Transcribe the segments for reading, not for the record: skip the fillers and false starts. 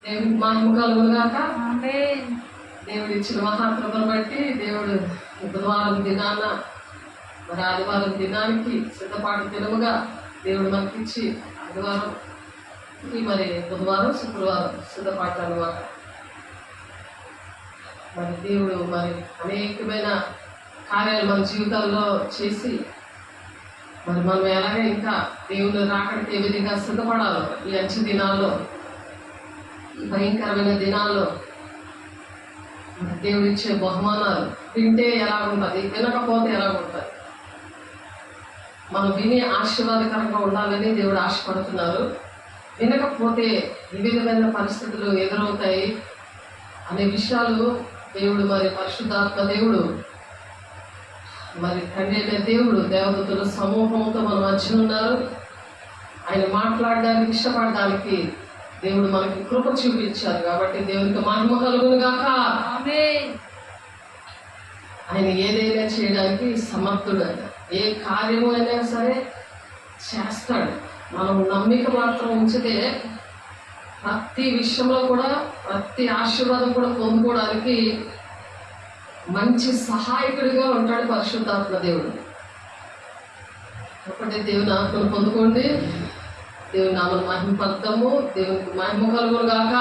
దేవుడికి మహిమ కలుగునుగాక. దేవుడు ఇచ్చిన మహాకృపను బట్టి దేవుడు బుధవారం దినాన మరి ఆదివారం దినానికి సిద్ధపాటు దినముగా దేవుడు మనకిచ్చి ఆదివారం మరి బుధవారం శుక్రవారం సిద్ధపాటు అనమాట. మరి దేవుడు మరి అనేకమైన కార్యాలు మన జీవితాల్లో చేసి మరి మనం ఎలాగే ఇంకా దేవుడు రాకడికి ఏ విధంగా సిద్ధపడాలో ఈ అంచె దినాల్లో, ఈ భయంకరమైన దినాల్లో దేవుడు ఇచ్చే బహుమానాలు వింటే ఎలా ఉంటుంది, వినకపోతే ఎలా ఉంటుంది. మనం విని ఆశీర్వాదకరంగా ఉండాలని దేవుడు ఆశపడుతున్నారు. వినకపోతే ఏ విధమైన పరిస్థితులు ఎదురవుతాయి అనే విషయాలు దేవుడు మరి పరిశుద్ధాత్మ దేవుడు మరి తండ్రి అనే దేవుడు దేవదూతల సమూహంతో మన మధ్య ఉన్నారు. ఆయన మాట్లాడడానికి ఇష్టపడడానికి దేవుడు మనకి కృప చూపించారు. కాబట్టి దేవునికి మహిమ కలుగును గాక. ఆయన ఏదైనా చేయడానికి సమర్థుడు. ఏ కార్యము అయినా సరే చేస్తాడు. మనం నమ్మిక మాత్రం ఉంచితే ప్రతి విషయంలో కూడా ప్రతి ఆశీర్వాదం కూడా పొందుకోవడానికి మంచి సహాయకుడిగా ఉంటాడు పరిశుద్ధాత్మ దేవుడు. కాబట్టి దేవుని ఆత్మను పొందుకోండి. దేవుని నామను మహిమపడతాము. దేవునికి మహిమ కలుగును గాక.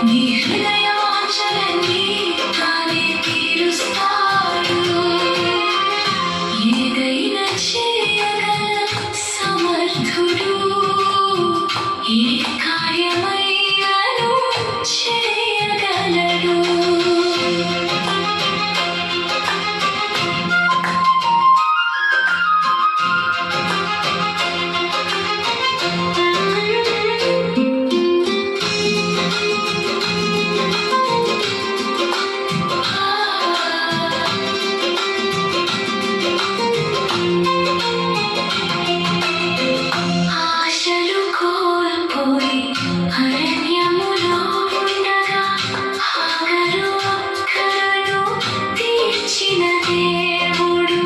నీ హృదయ వాంఛలన్నీ తానే తీరుస్తాడు. ఏదైనా చేయగల సమర్థుడు, ఏ కార్యమైనను చేయగలడు. ఆశలు కోల్పోయి అరణ్యములో ఉండగా హాగరు అక్కరను తీర్చిన దేవుడు,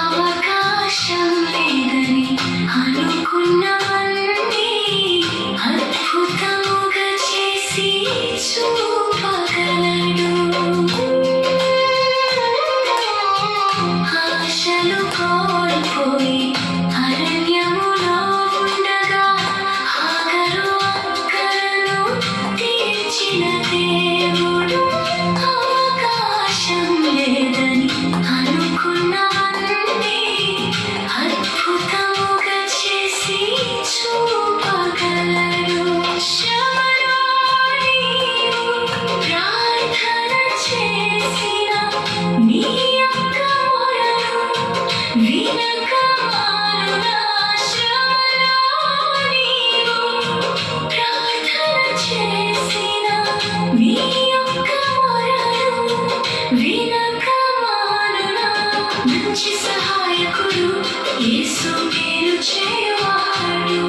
అవకాశం లేదని అనుకున్నవన్నీ అద్భుతముగా చేసి చూపగలడు. ఆశలు కోల్పోయి అరణ్యములో ఉండగా హాగరు అక్కరను తీర్చిన దేవుడు, అవకాశం లేదని అనుకున్నవన్నీ అద్భుతముగా చేసి చూపగలడు. శ్రమలో నీవు ప్రార్థన చేసిన నీ యొక్క మొరను వినక మానునా. శ్రమలో నీవు ప్రార్థన చేసిన నీ యొక్క మొరను వినక మానునా. మంచి సహాయకుడు యేసు మేలు చేయువాడు,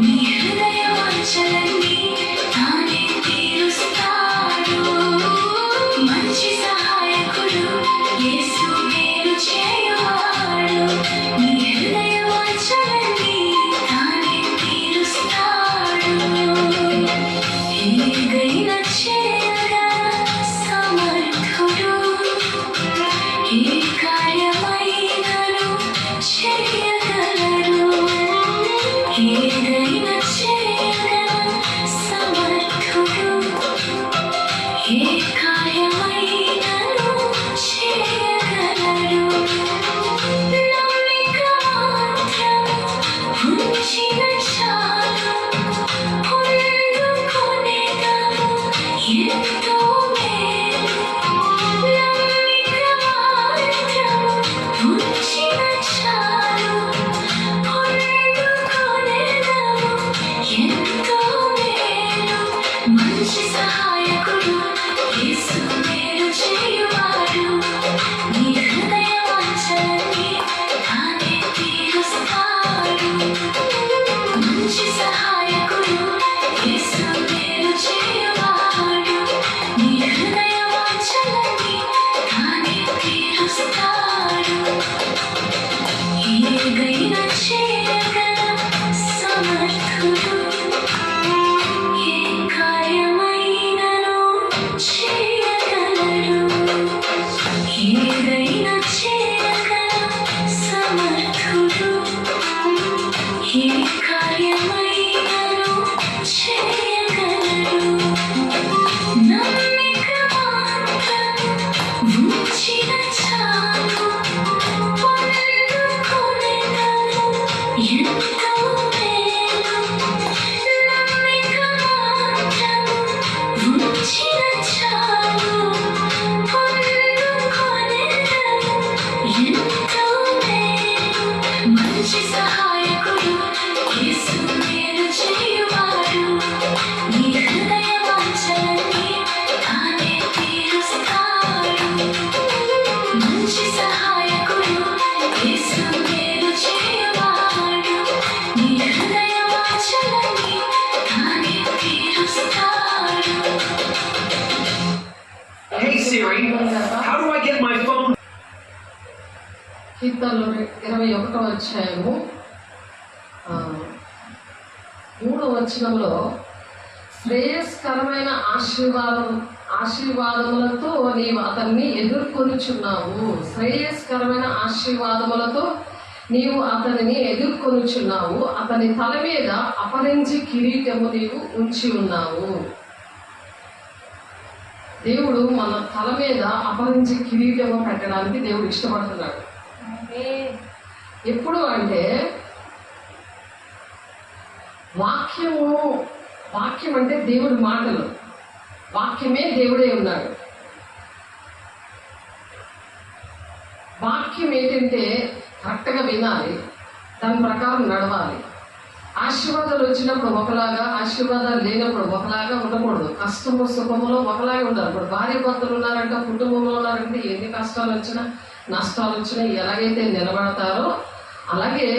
నీ హృదయ వాంఛలన్నీ తానే తీరుస్తాడు. మంచి సహాయకుడు యేసు మేలు చేయువాడు, నీ హృదయ వాంఛలన్నీ తానే తీరుస్తాడు. ఏదైనా చేయగల సమర్థుడు, ఏ కార్యమైనను చేయగలడు. ఏదైనా చేయగల సమర్థుడు, ఏ కార్యమైనను చేయగలడు. నమ్మిక మాత్రము ఉంచిన చాలు, పొందుకొనేదము ఎంతో మేలు. నమ్మిక మాత్రము ఉంచిన చాలు, పొందుకొనేదము ఎంతో మేలు. మంచి సహాయకుడు యేసు మేలు చేయువాడు, నీ హృదయ వాంఛలన్నీ తానే తీరుస్తాడు. మంచి సహాయకుడు యేసు మేలు చేయువాడు, నీ హృదయ వాంఛలన్నీ తానే తీరుస్తాడు. ఏదైనా చేయగల సమర్థుడు, ఏ కార్యమైనను చేయగలడు. ఏదైనా చేయగల సమర్థుడు, ఏ కార్యమైనను చేయగలడు. నమ్మిక మాత్రము ఉంచిన చాలు, పొందుకొనేదము ఎంతో మేలు. నమ్మిక మాత్రము ఉంచిన చాలు, పొందుకొనేదము ఎంతో మేలు. మంచి సహాయకుడు యేసు మేలు చేయువాడు, నీ హృదయ వాంఛలన్నీ తానే తీరుస్తాడు. మంచి సహాయకుడు యేసు మేలు చేయువాడు, నీ హృదయ వాంఛలన్నీ తానే తీరుస్తాడు. Hey Siri, how do I get my phone? కీర్తనలు 21వ అధ్యాయము 3వ వచనంలో శ్రేయస్కరమైన ఆశీర్వాదములతో నీవు అతన్ని ఎదుర్కొనుచున్నావు. శ్రేయస్కరమైన ఆశీర్వాదములతో నీవు అతనిని ఎదుర్కొనుచున్నావు. అతని తల మీద అపరించి కిరీటము నీవు ఉంచి ఉన్నావు. దేవుడు మన తల మీద అపరించి కిరీటము పెట్టడానికి దేవుడు ఇష్టపడుతున్నాడు. ఎప్పుడు అంటే వాక్యం అంటే దేవుడి మాటలు, వాక్యమే దేవుడే ఉన్నాడు. వాక్యం ఏంటంటే కరెక్ట్గా వినాలి, దాని ప్రకారం నడవాలి. ఆశీర్వాదాలు వచ్చినప్పుడు ఒకలాగా, ఆశీర్వాదాలు లేనప్పుడు ఒకలాగా ఉండకూడదు. కష్టము సుఖములో ఒకలాగే ఉండాలి. ఇప్పుడు భార్య భర్తలు ఉన్నారంటే, కుటుంబంలో ఉన్నారంటే ఎన్ని కష్టాలు వచ్చినా నష్టాలు వచ్చినా ఎలాగైతే నిలబడతారో అలాగే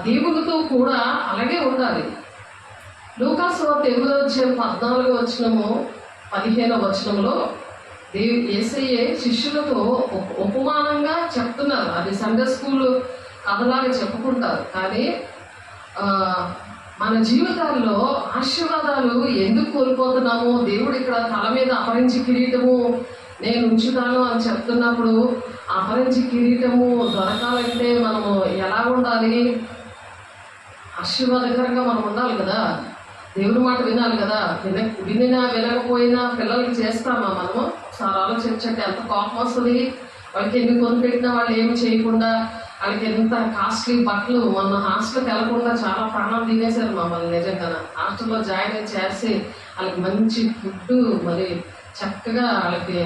దేవునితో కూడా అలాగే ఉండాలి. లూకాసు వార్త 8:14 యేసయ్య శిష్యులతో ఉపమానంగా చెప్తున్నారు. అది సండే స్కూల్ కథలాగా చెప్పుకుంటారు. కానీ మన జీవితాల్లో ఆశీర్వాదాలు ఎందుకు కోల్పోతున్నామో, దేవుడు ఇక్కడ తల మీద అపరించి కిరీటము నేను ఉంచుతాను అని చెప్తున్నప్పుడు, అపరించి కిరీటము దొరకాలంటే మనము ఎలా ఉండాలి? ఆశీర్వాదకరంగా మనం ఉండాలి కదా, దేవుడి మాట వినాలి కదా. వినకపోయినా పిల్లలకి చేస్తామా మనము? ఒకసారి ఆలోచించండి. ఎంత కోపం వస్తుంది వాళ్ళకి. ఎన్ని కొనిపెట్టినా వాళ్ళు ఏమి చేయకుండా, వాళ్ళకి ఎంత కాస్ట్లీ బట్టలు. మొన్న హాస్టల్కి వెళ్ళకుండా చాలా ప్రాణాలు తినేశారు మమ్మల్ని. నిజంగా హాస్టల్లో జాయిన్ చేసి వాళ్ళకి మంచి ఫుడ్, మరి చక్కగా వాళ్ళకి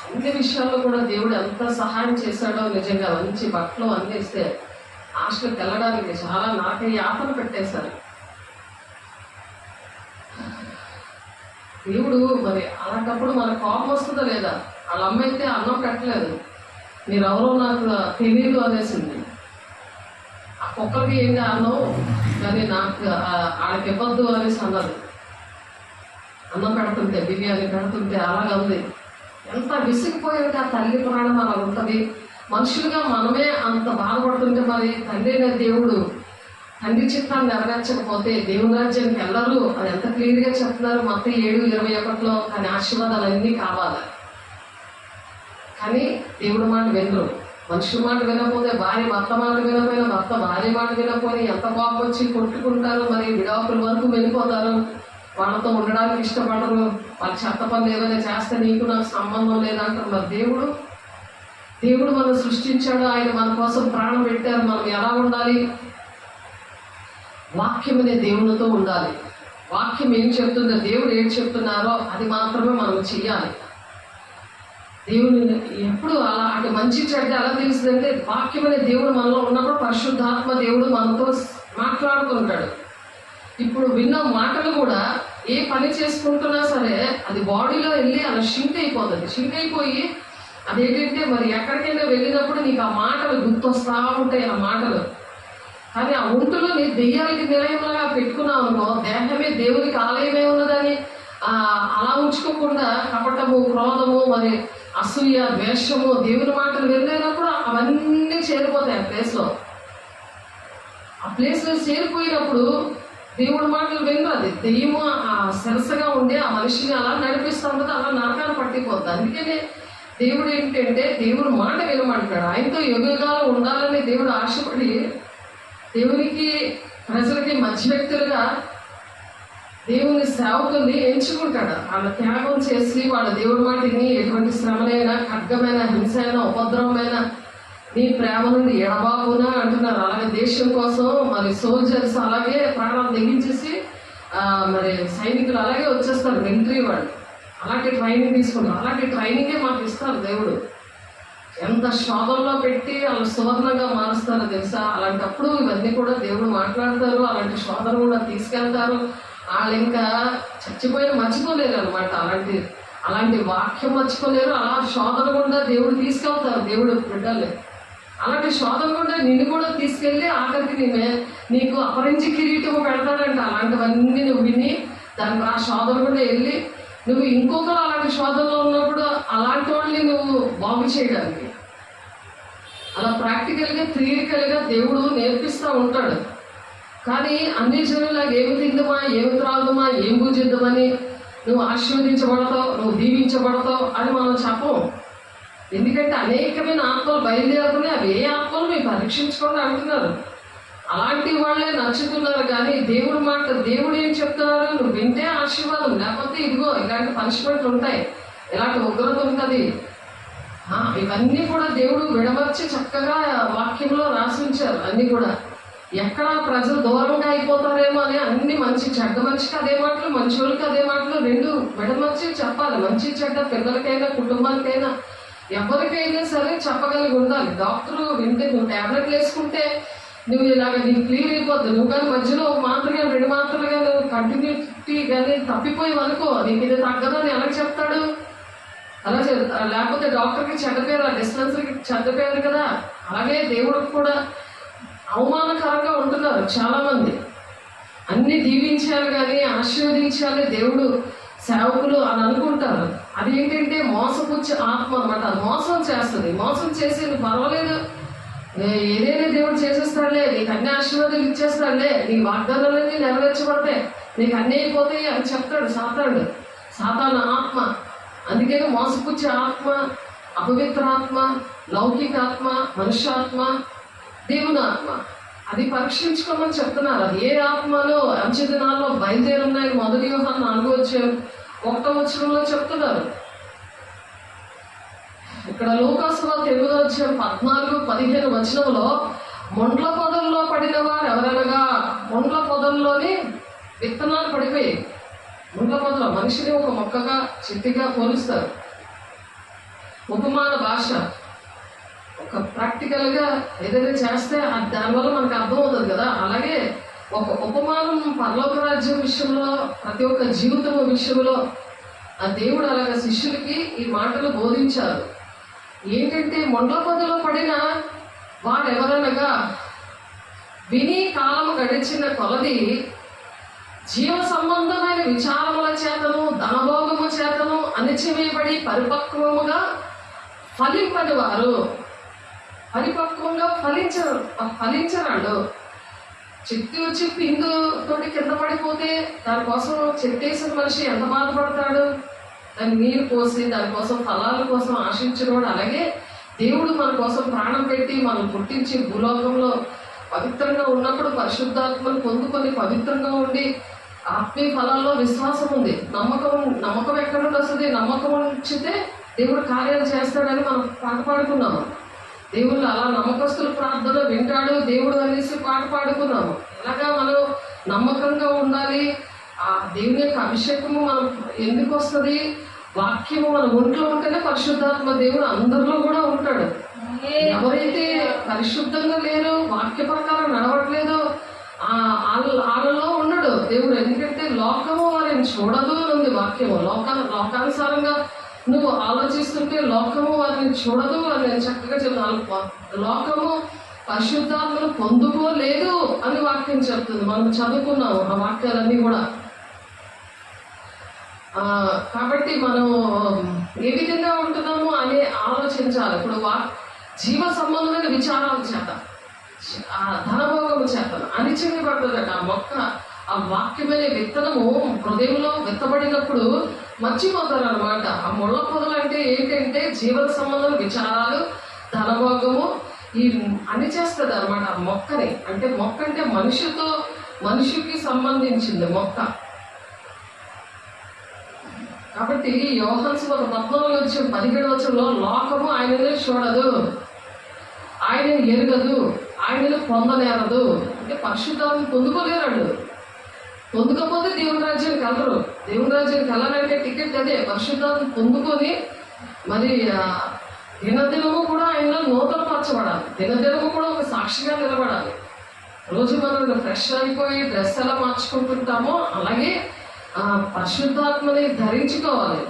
అన్ని విషయాల్లో కూడా దేవుడు ఎంత సహాయం చేశాడో. నిజంగా మంచి బట్టలు అందిస్తే హాస్టల్కి వెళ్ళడానికి చాలా నాకు యాతన పెట్టేశారు దేవుడు. మరి అలాంటప్పుడు మనకు కోపం వస్తుందా లేదా? వాళ్ళ అమ్మ అయితే అన్నం పెట్టలేదు, మీరెవరో నాకు తెలియదు అనేసింది. ఆ కుక్కలకి ఏంటి అన్నం, కానీ నాకు వాళ్ళకి ఇవ్వద్దు అనేసి అన్నది. అన్నం పెడుతుంటే, బిర్యానీ పెడుతుంటే అలాగే ఉంది. ఎంత విసిగిపోయాక ఆ తల్లి ప్రాణం అలా ఉంటుంది. మనుషులుగా మనమే అంత బాధపడుతుంటే మరి తండ్రి అనే దేవుడు తండ్రి చిత్తాన్ని నెరవేర్చకపోతే దేవుని రాజ్యానికి వెళ్ళరు. అది ఎంత క్లియర్గా చెప్తున్నారు మత్తయి 7:21. కానీ ఆశీర్వాదాలు అన్నీ కావాలి. కానీ దేవుడి మాట వినరు. మనుషుల మాట వినకపోతే, భర్త మాట వినకపోయినా, భర్త భార్య మాట వినకపోయి ఎంత కోపం వచ్చి కొట్టుకుంటారు. మరి విడాకుల వరకు వెళ్ళిపోతారు. వాళ్ళతో ఉండడానికి ఇష్టపడరు. వాళ్ళ చెత్త పనులు ఏదైనా చేస్తే నీకు నాకు సంబంధం లేదంటారు. మరి దేవుడు మనం సృష్టించాడు, ఆయన మన కోసం ప్రాణం పెట్టారు. మనం ఎలా ఉండాలి? వాక్యం అనే దేవునితో ఉండాలి. వాక్యం ఏం చెప్తుందో, దేవుడు ఏం చెప్తున్నారో అది మాత్రమే మనం చెయ్యాలి. దేవుని ఎప్పుడు అలా అటు మంచి చెడ్డ ఎలా తెలుస్తుందంటే, వాక్యం అనే దేవుడు మనలో ఉన్నప్పుడు పరిశుద్ధాత్మ దేవుడు మనతో మాట్లాడుతుంటాడు. ఇప్పుడు విన్న మాటలు కూడా ఏ పని చేసుకుంటున్నా సరే అది బాడీలో వెళ్ళి అలా షింక్ అయిపోతుంది. షింక్ అయిపోయి అదేంటంటే మరి ఎక్కడికైనా వెళ్ళినప్పుడు నీకు ఆ మాటలు గుర్తొస్తా ఉంటాయి. ఆ మాటలు కానీ ఆ ఒంటులో నీ దెయ్యాలకి నిలయంలాగా పెట్టుకున్నావు అనుకో, దేహమే దేవునికి ఆలయమే ఉన్నదని అలా ఉంచుకోకుండా కపటము, క్రోధము, మరి అసూయ, ద్వేషము, దేవుని మాటలు వెళ్ళినప్పుడు అవన్నీ చేరిపోతాయి ఆ ప్లేస్లో చేరిపోయినప్పుడు దేవుడి మాటలు వినరు. అది దెయ్యము ఆ సరసగా ఉండి ఆ మనిషిని అలా నడిపిస్తూ ఉంటుంది, అలా నరకాలు పట్టిపోతుంది. అందుకనే దేవుడు ఏంటంటే దేవుడు మాట వినమంటాడు. ఆయనతో యుగాలు ఉండాలని దేవుడు ఆశపడి దేవునికి ప్రజలకి మధ్యవ్యక్తులుగా దేవుని సేవకుల్ని ఎంచుకుంటాడు. వాళ్ళ త్యాగం చేసి వాళ్ళ దేవుడి మాటిని ఎటువంటి శ్రమలైనా, ఖడ్గమైన, హింసైన, ఉపద్రవమైన నీ ప్రేమ నుండి ఎడబాబునా అంటున్నారు. అలాగే దేశం కోసం మరి సోల్జర్స్ అలాగే ప్రాణాలు తెగించేసి మరి సైనికులు అలాగే వచ్చేస్తారు. మిలిటరీ వాళ్ళు అలాంటి ట్రైనింగ్ తీసుకుంటారు. అలాంటి ట్రైనింగే మాకు ఇస్తారు దేవుడు. ఎంత శోధనలో పెట్టి వాళ్ళు సువర్ణంగా మారుస్తారో తెలుసా. అలాంటప్పుడు ఇవన్నీ కూడా దేవుడు మాట్లాడతారు. అలాంటి శోధన కూడా తీసుకెళ్తారు. వాళ్ళు ఇంకా చచ్చిపోయిన మర్చిపోలేరు అనమాట. అలాంటి వాక్యం మర్చిపోలేరు. అలా శోధన కూడా దేవుడు తీసుకెళ్తారు. దేవుడు బిడ్డలే అలాంటి శోధన కూడా నిన్ను కూడా తీసుకెళ్ళి ఆఖరికి నీకు అపరించి కిరీటము పెడతాడంట. అలాంటివన్నీ నువ్వు విని దానికి ఆ శోధన కూడా వెళ్ళి నువ్వు ఇంకొకరు అలాంటి శోధనలో ఉన్నప్పుడు అలాంటి వాళ్ళని నువ్వు బాగు చేయడానికి అలా ప్రాక్టికల్గా, థియరికల్గా దేవుడు నేర్పిస్తూ ఉంటాడు. కానీ అన్ని జనులాగా ఏమి తిందమా, ఏమి త్రాగుదమా, ఏం పూజిద్దామని నువ్వు ఆశీర్వదించబడతావు, నువ్వు దీవించబడతావు అని మనం చెప్పము. ఎందుకంటే అనేకమైన ఆత్మలు బయలుదేరుతున్నాయి. అవి ఏ ఆత్మలు మీరు పరీక్షించుకోండి అంటున్నారు. అలాంటి వాళ్ళే నచ్చుతున్నారు. కానీ దేవుడు మాట, దేవుడు ఏం చెప్తున్నారు, నువ్వు వింటే ఆశీర్వాదం, లేకపోతే ఇదిగో ఇలాంటి పనిష్మెంట్లు ఉంటాయి. ఎలాంటి ఉగ్రత ఉంటుంది. ఇవన్నీ కూడా దేవుడు విడమర్చి చక్కగా వాక్యంలో రాసి ఉంచారు. అన్నీ కూడా ఎక్కడ ప్రజలు దూరంగా అయిపోతారేమో అని అన్ని మంచి చెడ్డ మనిషికి అదే మాటలు, మంచి వాళ్ళకి అదే మాటలు రెండు విడమర్చి చెప్పాలి. మంచి చెడ్డ పిల్లలకైనా కుటుంబానికైనా ఎవరికైనా సరే చెప్పగలిగి ఉండాలి. డాక్టర్ వింటే నువ్వు ట్యాబ్లెట్లు వేసుకుంటే నువ్వు ఇలాగ నీకు క్లియర్ అయిపోద్ది. నువ్వు కానీ మధ్యలో మాత్రగా రెండు మాత్రలుగా నువ్వు కంటిన్యూటీ కానీ తప్పిపోయి అనుకో నీకు ఇది తగ్గదని ఎలా చెప్తాడు? అలా లేకపోతే డాక్టర్కి చెడ్డ పేరు, డిస్పెన్సరీకి చెడ్డ పేరు కదా. అలాగే దేవుడికి కూడా అవమానకరంగా ఉంటున్నారు చాలామంది. అన్ని దీవించాలి కానీ ఆశీర్వదించాలి దేవుడు సేవకులు అని అనుకుంటారు. అది ఏంటంటే మోసపుచ్చే ఆత్మ అనమాట. అది మోసం చేస్తుంది. మోసం చేసి నువ్వు పర్వాలేదు, ఏదైనా దేవుడు చేసేస్తాడులే, నీకు అన్ని ఆశీర్వాదాలు ఇచ్చేస్తాడులే, నీ వాగ్దానాలన్నీ నెరవేర్చబడతాయి, నీకు అన్నీ అయిపోతాయి అని చెప్తాడు సాతాను ఆత్మ. అందుకని మోసపుచ్చే ఆత్మ, అపవిత్రాత్మ, లౌకికాత్మ, మనుష్యాత్మ, దేవుని ఆత్మ అది పరీక్షించుకోమని చెప్తున్నారు. అది ఏ ఆత్మలో అంచె దినాల్లో బయలుదేరున్నాయి. మొదటి యోహాను 4:1 చెప్తున్నారు. ఇక్కడ లూకాసువార్త 8:14-15 మొండ్ల పొదల్లో పడిన వారు ఎవరనగా, మొండ్ల పొదల్లోని విత్తనాలు పడిపోయి, ముండ్ల పొదలో మనిషిని ఒక మొక్కగా చెట్టుగా పోలుస్తారు. ఉపమాన భాష ఒక ప్రాక్టికల్గా ఏదైనా చేస్తే దానివల్ల మనకు అర్థమవుతుంది కదా. అలాగే ఒక ఉపమానం పరలోక రాజ్యం విషయంలో, ప్రతి ఒక్క జీవితం విషయంలో ఆ దేవుడు అలాగ శిష్యులకి ఈ మాటలు బోధించారు. ఏంటంటే మొండ్ల పొదలో పడిన వారెవరనగా, విని కాలం గడిచిన కొలది జీవ సంబంధమైన విచారముల చేతను ధనభోగము చేతను అణిచివేయబడి పరిపక్వముగా ఫలింపని వారు. పరిపక్వంగా ఫలించరాడు. చెట్టు వచ్చి పిందు తోటి కింద పడిపోతే దానికోసం చెట్టేసిన మనిషి ఎంత బాధపడతాడు? దాన్ని నీరు పోసి దానికోసం ఫలాల కోసం ఆశించినవాడు. అలాగే దేవుడు మన కోసం ప్రాణం పెట్టి మనం పుట్టించి భూలోకంలో పవిత్రంగా ఉన్నప్పుడు పరిశుద్ధాత్మను పొందుకొని పవిత్రంగా ఉండి ఆత్మీయ ఫలాల్లో విశ్వాసం ఉంది. నమ్మకం ఎక్కడ నుండి వస్తుంది? నమ్మకం ఉంచితే దేవుడు కార్యాలు చేస్తాడని మనం పాట పాడుకున్నాము. దేవుళ్ళు అలా నమ్మకస్తుల ప్రార్థన వింటాడు దేవుడు అనేసి పాట పాడుకున్నాము. ఇలాగా మనం నమ్మకంగా ఉండాలి. ఆ దేవుని యొక్క అభిషేకము మనం ఎందుకు వస్తుంది? వాక్యము మన ఒంట్లో ఉంటేనే పరిశుద్ధాత్మ దేవుడు అందరిలో కూడా ఉంటాడు. ఎవరైతే పరిశుద్ధంగా లేరో, వాక్య ప్రకారం నడవట్లేదో వాళ్ళలో ఉండడు దేవుడు. ఎందుకంటే లోకము వారిని చూడదు ఉంది వాక్యము. లోకానుసారంగా నువ్వు ఆలోచిస్తుంటే లోకము వారిని చూడదు అని నేను చక్కగా చెప్తాను. లోకము పరిశుద్ధాత్మను పొందుకోలేదు అని వాక్యం చెప్తుంది. మనం చదువుకున్నాము ఆ వాక్యాలన్నీ కూడా. కాబట్టి మనం ఏ విధంగా ఉంటున్నాము అని ఆలోచించాలి. ఇప్పుడు జీవ సంబంధమైన విచారాల చేత, ఆ ధనభోగము చేత అణిచివేయబడుతుందట ఆ మొక్క. ఆ వాక్యమైన విత్తనము హృదయంలో విత్తబడినప్పుడు మర్చిపోతారు అనమాట. ఆ ముళ్ళ పొదలు అంటే ఏంటంటే జీవన సంబంధం విచారాలు, ధనభోగము ఈ అన్ని చేస్తుంది అనమాట ఆ మొక్కని. అంటే మొక్క అంటే మనిషికి సంబంధించింది మొక్క. కాబట్టి యోహాను సువార్త 14:17 లోకము ఆయననే చూడదు, ఆయనను ఎరగదు, ఆయనను పొందనేరదు. అంటే పరిశుద్ధాత్మ పొందుకోలేరాడు. పొందుకపోతే దేవుని రాజ్యానికి వెళ్ళరు. దేవుని రాజ్యానికి వెళ్ళాలంటే టికెట్ అదే, పరిశుద్ధాత్మ పొందుకొని మరి దినదినము కూడా ఆయనలో నూతనపరచబడాలి. దినదినము కూడా ఒక సాక్షిగా నిలబడాలి. రోజు మనం ఫ్రెష్ అయిపోయి డ్రెస్ ఎలా మార్చుకుంటుంటామో అలాగే పరిశుద్ధాత్మని ధరించుకోవాలి.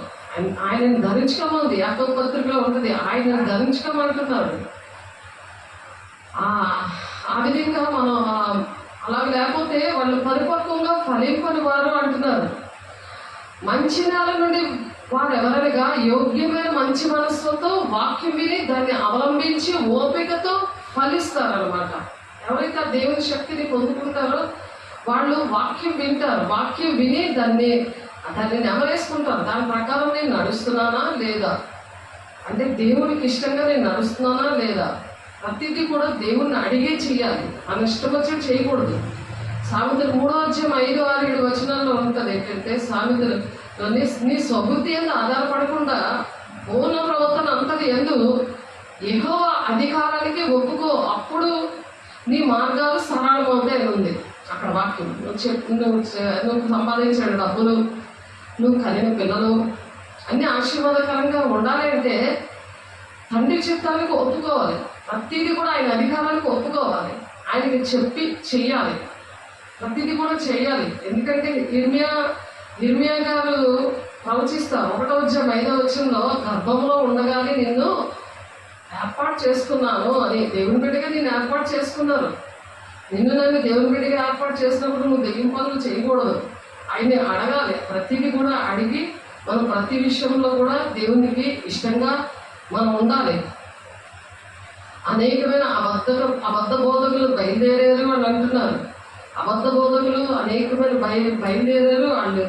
ఆయనని ధరించుకోమంది యాకోబు పత్రికలో ఉంటుంది. ఆయనని ధరించుకోమంటున్నారు. ఆ విధంగా మనం అలా లేకపోతే వాళ్ళు పరిపక్వంగా ఫలింపని వారు అంటున్నారు. మంచి నేల నుండి వారు ఎవరనగా యోగ్యమైన మంచి మనస్సుతో వాక్యం విని దాన్ని అవలంబించి ఓపికతో ఫలిస్తారనమాట. ఎవరైతే దేవుని శక్తిని పొందుకుంటారో వాళ్ళు వాక్యం వింటారు. వాక్యం విని దాన్ని నెమరేసుకుంటారు. దాని ప్రకారం నేను నడుస్తున్నానా లేదా, అంటే దేవునికి ఇష్టంగా నేను నడుస్తున్నానా లేదా, ప్రతిదీ కూడా దేవుణ్ణి అడిగే చెయ్యాలి. మన ఇష్టం వచ్చి చేయకూడదు. సామెతలు 3:5, 5, 6, 7 ఉంటుంది. ఏంటంటే సామెతలు నీ స్వబుద్ధి ఎందు ఆధారపడకుండా పూర్ణ ప్రవర్తన అంతటి ఎందు యెహోవా అధికారానికి ఒప్పుకో, అప్పుడు నీ మార్గాలు సరళమవుతాయి అని ఉంది అక్కడ వాక్యం. నువ్వు సంపాదించిన డబ్బులు, నువ్వు కలిగిన పిల్లలు అన్ని ఆశీర్వాదకరంగా ఉండాలి అంటే తండ్రి చిత్తానికి ఒప్పుకోవాలి. ప్రతిదీ కూడా ఆయన అధికారానికి ఒప్పుకోవాలి, ఆయనకి చెప్పి చెయ్యాలి, ప్రతిదీ కూడా చెయ్యాలి. ఎందుకంటే ఇర్మియా గారు ప్రవచిస్తారు 1:5 గర్భంలో ఉండగానే నిన్ను ఏర్పాటు చేసుకున్నాను అని. దేవుని బిడ్డగా నేను ఏర్పాటు చేసుకున్నాను. నన్ను దేవుని బిడ్డగా ఏర్పాటు చేసినప్పుడు నువ్వు దెయ్యం పనులు చేయకూడదు, ఆయన్ని అడగాలి. ప్రతిదీ కూడా అడిగి మనం ప్రతి విషయంలో కూడా దేవునికి ఇష్టంగా మనం ఉండాలి. అనేకమైన అబద్ధ బోధకులు బయలుదేరారు అని అంటున్నారు. అబద్ధ బోధకులు అనేకమైన బయలుదేరారు వాళ్ళు.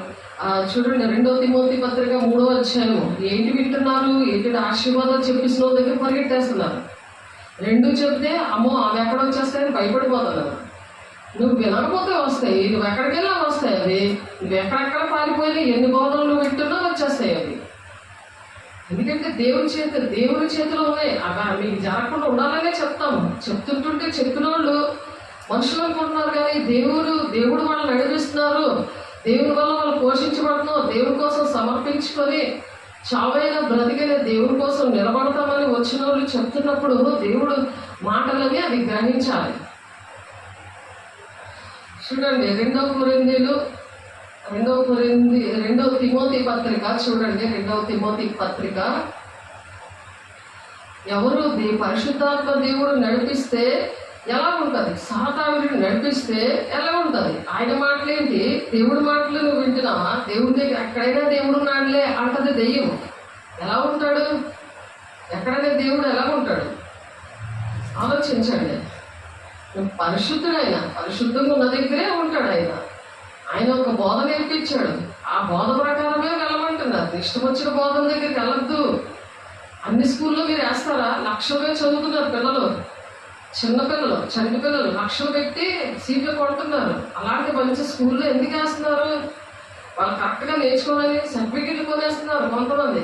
చూడండి 2 తిమోతి పత్రిక 3వ ఏంటి వింటున్నారు, ఏంటి ఆశీర్వాదాలు చెప్పిస్తున్న దగ్గర పరిగెట్టేస్తున్నారు. 2 చెప్తే అమ్మో అవి ఎక్కడ వచ్చేస్తాయని భయపడిపోతున్నారు. నువ్వు వినకపోతే వస్తాయి, నువ్వు ఎక్కడికి వెళ్ళా వస్తాయి అవి. నువ్వు ఎక్కడెక్కడ పారిపోయినా ఎన్ని బోధనలు నువ్వు వింటున్నా వచ్చేస్తాయి అవి. ఎందుకంటే దేవుని చేతిలో ఉన్నాయి. అవి మీకు జరగకుండా ఉండాలనే చెప్తాము. చెప్తుంటుంటే చెప్పిన వాళ్ళు మనుషులు అనుకుంటున్నారు కానీ దేవుడు వాళ్ళని నడిపిస్తున్నారు, దేవుని వల్ల వాళ్ళు పోషించబడుతున్నారు. దేవుని కోసం సమర్పించుకొని చావైన బ్రతికైన దేవుని కోసం నిలబడతామని వచ్చిన వాళ్ళు చెప్తున్నప్పుడు దేవుడు మాటలని అది గ్రహించాలి. చూడండి 2 తిమోతి పత్రిక చూడండి. 2 తిమోతి పత్రిక ఎవరు పరిశుద్ధాత్మ దేవుడు నడిపిస్తే ఎలా ఉంటుంది, సాతానుడు నడిపిస్తే ఎలా ఉంటుంది. ఆయన మాటలేంటి, దేవుడి మాటలు నువ్వు వింటున్నావా? దేవుడి దగ్గర ఎక్కడైనా దేవుడు నాడులే అంటది దెయ్యం. ఎలా ఉంటాడు? ఎక్కడైనా దేవుడు ఎలా ఉంటాడు ఆలోచించండి. పరిశుద్ధంగా ఉన్న దగ్గరే ఉంటాడు ఆయన. ఆయన ఒక బోధ నేర్పించాడు, ఆ బోధ ప్రకారమే వెళ్ళమంటున్నారు. ఇష్టం వచ్చిన బోధన దగ్గరికి వెళ్ళద్దు. అన్ని స్కూల్లో మీరు వేస్తారా? లక్షలుగా చదువుతున్నారు పిల్లలు, చిన్నపిల్లలు, చంటి పిల్లలు లక్షలు పెట్టి సీట్లు కొడుతున్నారు. అలాంటి మంచి స్కూల్లో ఎందుకు వేస్తున్నారు? వాళ్ళు కరెక్ట్గా నేర్చుకోవాలని సర్టిఫికెట్లు కొనేస్తున్నారు. కొంతమంది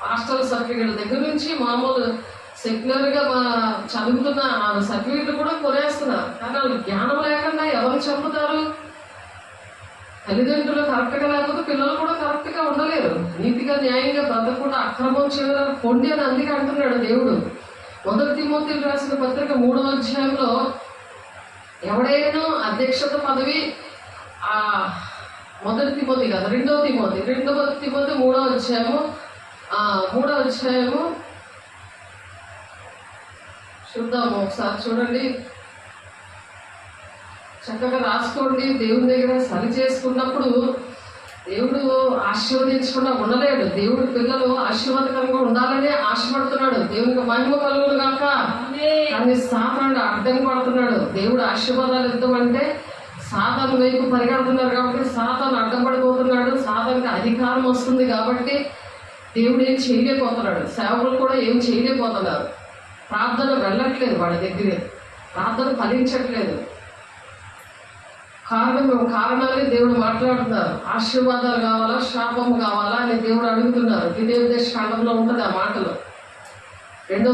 హాస్టల్ సర్టిఫికెట్ల దగ్గర నుంచి మామూలు సెక్యులర్గా చదువుతున్న సర్టిఫికెట్లు కూడా కొనేస్తున్నారు. కానీ వాళ్ళు జ్ఞానం లేకుండా ఎవరు చంపుతారు? తల్లిదండ్రులు కరెక్ట్గా లేకపోతే పిల్లలు కూడా కరెక్ట్గా ఉండలేరు. నీతిగా న్యాయంగా బ్రతకకుండా అక్రమం చేయడానికి పొండి అని అందుకే అంటున్నాడు దేవుడు. 1 తిమోతికి రాసిన పత్రిక 3వ ఎవడైనా అధ్యక్షత పదవి 1 తిమోతి కాదు 2 తిమోతి 3వ చూద్దాము ఒకసారి. చూడండి, చక్కగా రాసుకోండి. దేవుని దగ్గర సరి చేసుకున్నప్పుడు దేవుడు ఆశీర్వదించకుండా ఉండలేడు. దేవుడి పిల్లలు ఆశీర్వాదకరంగా ఉండాలని ఆశపడుతున్నాడు. దేవునికి మహిమ కలుగును గాక. కానీ సాతానుడు అడ్డం పడుతున్నాడు. దేవుడు ఆశీర్వాదాలు ఇద్దామంటే సాతాను వైపు పరిగెడుతున్నారు కాబట్టి సాతాను అడ్డం పడిపోతున్నాడు. సాతానికి అధికారం వస్తుంది కాబట్టి దేవుడు ఏం చేయలేకపోతున్నాడు. సేవకులు కూడా ఏం చేయలేకపోతున్నారు. ప్రార్థన వెళ్ళట్లేదు, వాడి దగ్గరే ప్రార్థన ఫలించట్లేదు. కారణాన్ని దేవుడు మాట్లాడుతున్నారు. ఆశీర్వాదాలు కావాలా, శాపము కావాలా అని దేవుడు అడుగుతున్నారు. ద్వితీయోపదేశ కాండంలో ఉంటుంది ఆ మాటలు. 2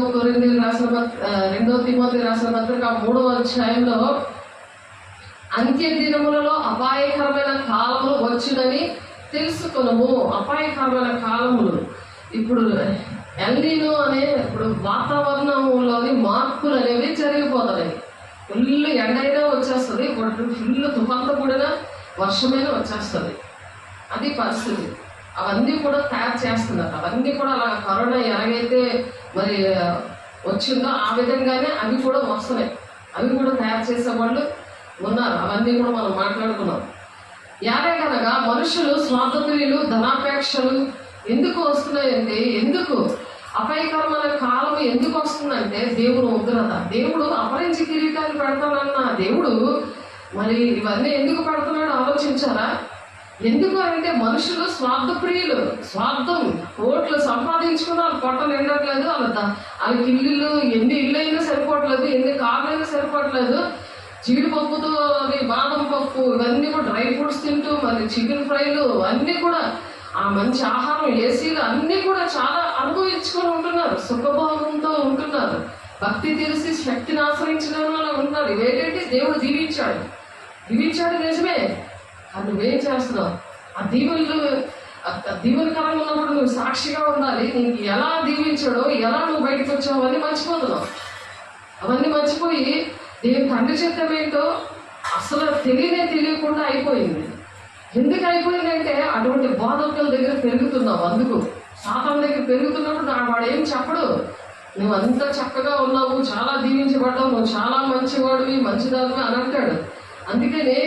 తిమోతి రాసిన పత్రిక 3వ అంత్య దినములలో అపాయకరమైన కాలములు వచ్చునని తెలుసుకొనుము. అపాయకరమైన కాలములు ఇప్పుడు ఎల్నినో అనే ఇప్పుడు వాతావరణంలోని మార్పులు అనేవి జరిగిపోతున్నాయి. ఫుల్ ఎండైనా వచ్చేస్తుంది, ఫుల్ తుఫాన్తో కూడిన వర్షమైనా వచ్చేస్తుంది. అది పరిస్థితి. అవన్నీ కూడా తయారు చేస్తున్నారు. అవన్నీ కూడా అలా కరోనా ఎలాగైతే మరి వచ్చిందో ఆ విధంగానే అవి కూడా వస్తున్నాయి. అవి కూడా తయారు చేసేవాళ్ళు ఉన్నారు. అవన్నీ కూడా మనం మాట్లాడుకున్నాం. యారే కనుక మనుషులు స్వార్థప్రియులు, ధనాపేక్షలు ఎందుకు వస్తున్నాయంటే, ఎందుకు అపాయకరమైన కాలం ఎందుకు వస్తుందంటే దేవుడు ఉగ్రత. దేవుడు అపరించి కిరీటాలు పెడతానన్న దేవుడు మరి ఇవన్నీ ఎందుకు పెడుతున్నాడు ఆలోచించారా? ఎందుకు అంటే మనుషులు స్వార్థప్రియులు. స్వార్థం, కోట్లు సంపాదించుకుని వాళ్ళు పొట్ట నిండట్లేదు. వాళ్ళకి ఇల్లు ఎన్ని ఇల్లు అయినా సరిపోవట్లేదు, ఎన్ని కార్లు అయినా సరిపోవట్లేదు. జీడిపప్పుతో బాదం పప్పు ఇవన్నీ కూడా డ్రై ఫ్రూట్స్ తింటూ మరి చికెన్ ఫ్రైలు అన్నీ కూడా ఆ మంచి ఆహారం, ఏసీలు అన్నీ కూడా చాలా అనుభవించుకొని ఉంటున్నారు, సుఖభోగంతో ఉంటున్నారు. భక్తి తెలిసి శక్తిని ఆశ్రయించిన వాళ్ళు ఉంటున్నారు. ఇవేంటంటే దేవుడు దీవించాడు నిజమే, అది నువ్వేం చేస్తున్నావు? ఆ దీవెనకరంగా ఉన్నప్పుడు నువ్వు సాక్షిగా ఉండాలి. నీకు ఎలా దీవించాడో, ఎలా నువ్వు బయటకు వచ్చావు అవన్నీ మర్చిపోతున్నావు. అవన్నీ మర్చిపోయి దేవుని తండ్రి చిత్తం ఏంటో అసలు తెలియకుండా అయిపోయింది. ఎందుకు అయిపోయిందంటే అటువంటి బోధకుల దగ్గర పెరుగుతున్నావు. అందుకు సాతాను దగ్గర పెరుగుతున్నప్పుడు వాడు ఏం చెప్పడు, నువ్వు అంత చక్కగా ఉన్నావు, చాలా దీవించబడ్డావు, నువ్వు చాలా మంచివాడివి, మంచిదానివి అని అంటాడు. అందుకనే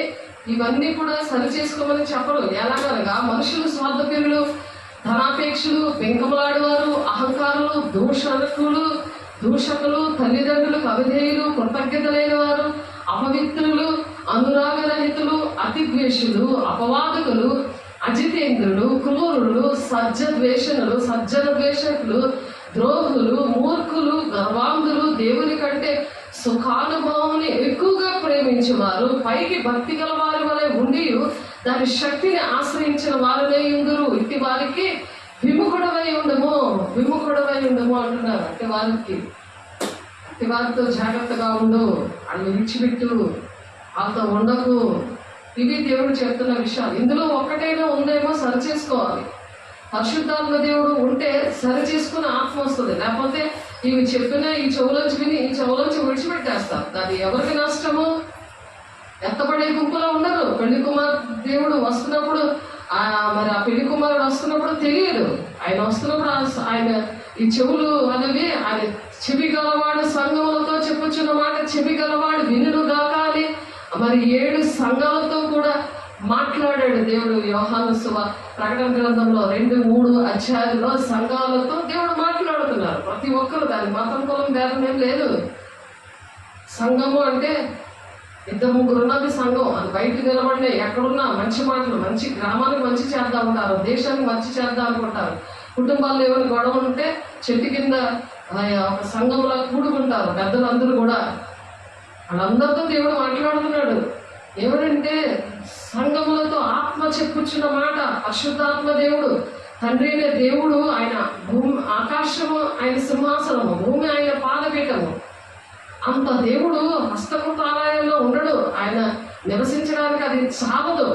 ఇవన్నీ కూడా సరి చేసుకోమని చెప్పరు. ఎలాగనగా మనుషులు స్వార్థపరులు, ధనాపేక్షలు, పెంకములాడేవారు, అహంకారులు, దూషకులు, తల్లిదండ్రులకు అవిధేయులు, కృతజ్ఞత లేని వారు, అపవిత్రులు, అనురాగరహితులు, అతిద్వేషులు, అపవాదకులు, అజితేంద్రులు, క్రూరులు, సజ్జన ద్వేషకులు, ద్రోహులు, మూర్ఖులు, గర్వాంధులు, దేవుని కంటే సుఖానుభవాన్ని ఎక్కువగా ప్రేమించేవారు, పైకి భక్తి గల వారి వలె ఉండి దాని శక్తిని ఆశ్రయించిన వారునే ఇందురు. ఇట్టి వారికి విముఖుడవై ఉండము అంటున్నారు. అట్టి వారితో జాగ్రత్తగా ఉండు, వాళ్ళు విడిచిపెట్టు, వాళ్ళతో ఉండకు. ఇవి దేవుడు చెప్తున్న విషయాలు. ఇందులో ఒక్కటైనా ఉందేమో సరి చేసుకోవాలి. పరిశుద్ధాత్మ దేవుడు ఉంటే సరి చేసుకుని ఆత్మ వస్తుంది. లేకపోతే ఇవి చెప్పిన ఈ చెవులోంచి విని ఈ చెవులోంచి విడిచిపెట్టేస్తారు. దాన్ని ఎవరికి నష్టము? ఎత్తపడే గుంపులో ఉండరు. పెళ్లి కుమార్ దేవుడు వస్తున్నప్పుడు మరి ఆ పెళ్లి కుమారుడు వస్తున్నప్పుడు తెలియదు. ఆయన వస్తున్నప్పుడు ఆయన ఈ చెవులు అనేవి ఆయన చెవి గలవాడు సంఘములతో చెప్పుచున్న మాట చెవి గలవాడు వినుడు గాక అని మరి 7 సంఘాలతో కూడా మాట్లాడాడు దేవుడు. యోహాను ప్రకటన గ్రంథంలో 2-3 అధ్యాయాల్లో సంఘాలతో దేవుడు మాట్లాడుతున్నారు. ప్రతి ఒక్కరు దాని మతం కులం భేదం ఏం లేదు. సంఘము అంటే 2-3 ఉన్నది సంఘం. అది బయట నిలబడినే ఎక్కడున్నా మంచి మాటలు, మంచి గ్రామానికి మంచి చేద్దాం ఉంటారు, దేశానికి మంచి చేద్దాం అనుకుంటారు. కుటుంబాల్లో ఏమైనా గొడవ ఉంటే చెట్టు కింద ఒక సంఘంలో కూడుకుంటారు పెద్దలందరూ కూడా. వాళ్ళందరితో దేవుడు మాట్లాడుతున్నాడు. ఎవరంటే సంఘములతో ఆత్మ చెప్పుచున్న మాట. పరిశుద్ధాత్మ దేవుడు, తండ్రి అనే దేవుడు, ఆయన భూమి ఆకాశము ఆయన సింహాసనము, భూమి ఆయన పాదపీఠము. అంత దేవుడు హస్తకృత ఆలయంలో ఉండడు. ఆయన నివసించడానికి అది చావదు.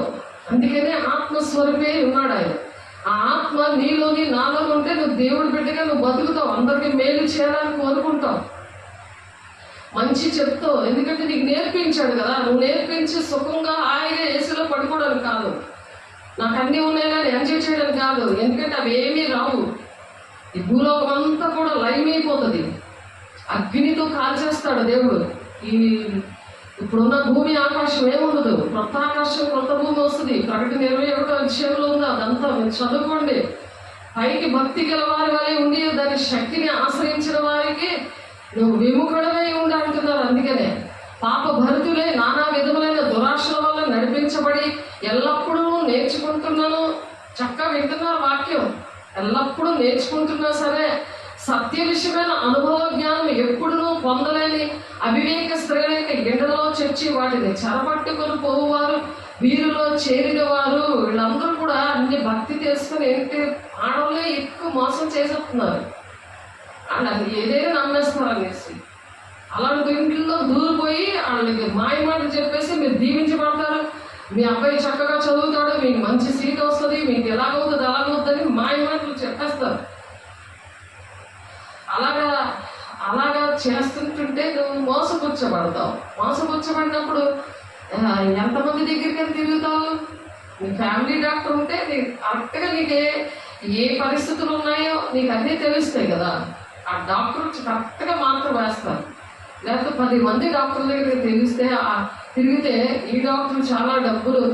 అందుకనే ఆత్మస్వరూపే ఉన్నాడు ఆయన. ఆ ఆత్మ నీలోని నాలో ఉంటే నువ్వు దేవుడి బిడ్డగా నువ్వు బతుకుతావు. అందరికీ మేలు చేయాలని కోరుకుంటావు, మంచి చెప్తావు. ఎందుకంటే నీకు నేర్పించాడు కదా. నువ్వు నేర్పించి సుఖంగా హాయిగా ఏసీలో పడుకోవడానికి కాదు, నాకు అన్నీ ఉన్నాయి కానీ ఎంజాయ్ చేయడానికి కాదు. ఎందుకంటే అవి ఏమీ రావు. ఈ భూలోకం అంతా కూడా లైవ్ అయిపోతుంది. అగ్నితో కాల్చేస్తాడు దేవుడు. ఇప్పుడున్న భూమి ఆకాశం ఏముండదు. కొత్త ఆకాశం కొత్త భూమి వస్తుంది. ప్రకటన 21వ అధ్యాయంలో ఉంది. అదంతా మీరు చదువుకోండి. పైకి భక్తి గల వారి వలె ఉండి దాని శక్తిని ఆశ్రయించిన వారికి నువ్వు విముఖుడమై ఉండి అంటున్నారు. అందుకనే పాప భరితులే నానా విధములైన దురాశల వల్ల నడిపించబడి ఎల్లప్పుడూ నేర్చుకుంటున్నాను. చక్కగా వింటున్నారు వాక్యం, ఎల్లప్పుడూ నేర్చుకుంటున్నా సరే సత్య విషయమైన అనుభవ జ్ఞానం ఎప్పుడునూ పొందలేని అవివేక స్త్రీలైన ఎండలో చర్చి వాటిని చెరపట్టుకొని పోవారు, వీరిలో చేరిన వారు. వీళ్ళందరూ కూడా అన్ని భక్తి చేసుకుని ఏంటి ఆడవాళ్ళే ఎక్కువ మోసం చేసేస్తున్నారు. అండ్ అది ఏదైనా నమ్మేస్తున్నారు అనేసి అలాంటి ఇంట్లో దూరిపోయి వాళ్ళకి మాయమాటలు చెప్పేసి మీరు దీవించబడతారు, మీ అబ్బాయి చక్కగా చదువుతాడు, మీకు మంచి సీట్ వస్తుంది, మీకు ఎలాగవుతుంది అలాగవుతుందని మాయమాటలు చెప్పేస్తారు. అలాగా చేస్తుంటుంటే నువ్వు మోసపుచ్చబడతావు. మోసపుచ్చబడినప్పుడు ఎంతమంది దగ్గరికి వెళ్ళి తిరుగుతావు? నీ ఫ్యామిలీ డాక్టర్ ఉంటే నీకు కరెక్ట్గా నీకు ఏ పరిస్థితులు ఉన్నాయో నీకు అన్నీ తెలుస్తాయి కదా. ఆ డాక్టర్ కరెక్ట్గా మాత్రం వేస్తారు. లేకపోతే 10 మంది డాక్టర్ల దగ్గరికి తిరిగితే ఈ డాక్టర్ చాలా డబ్బులు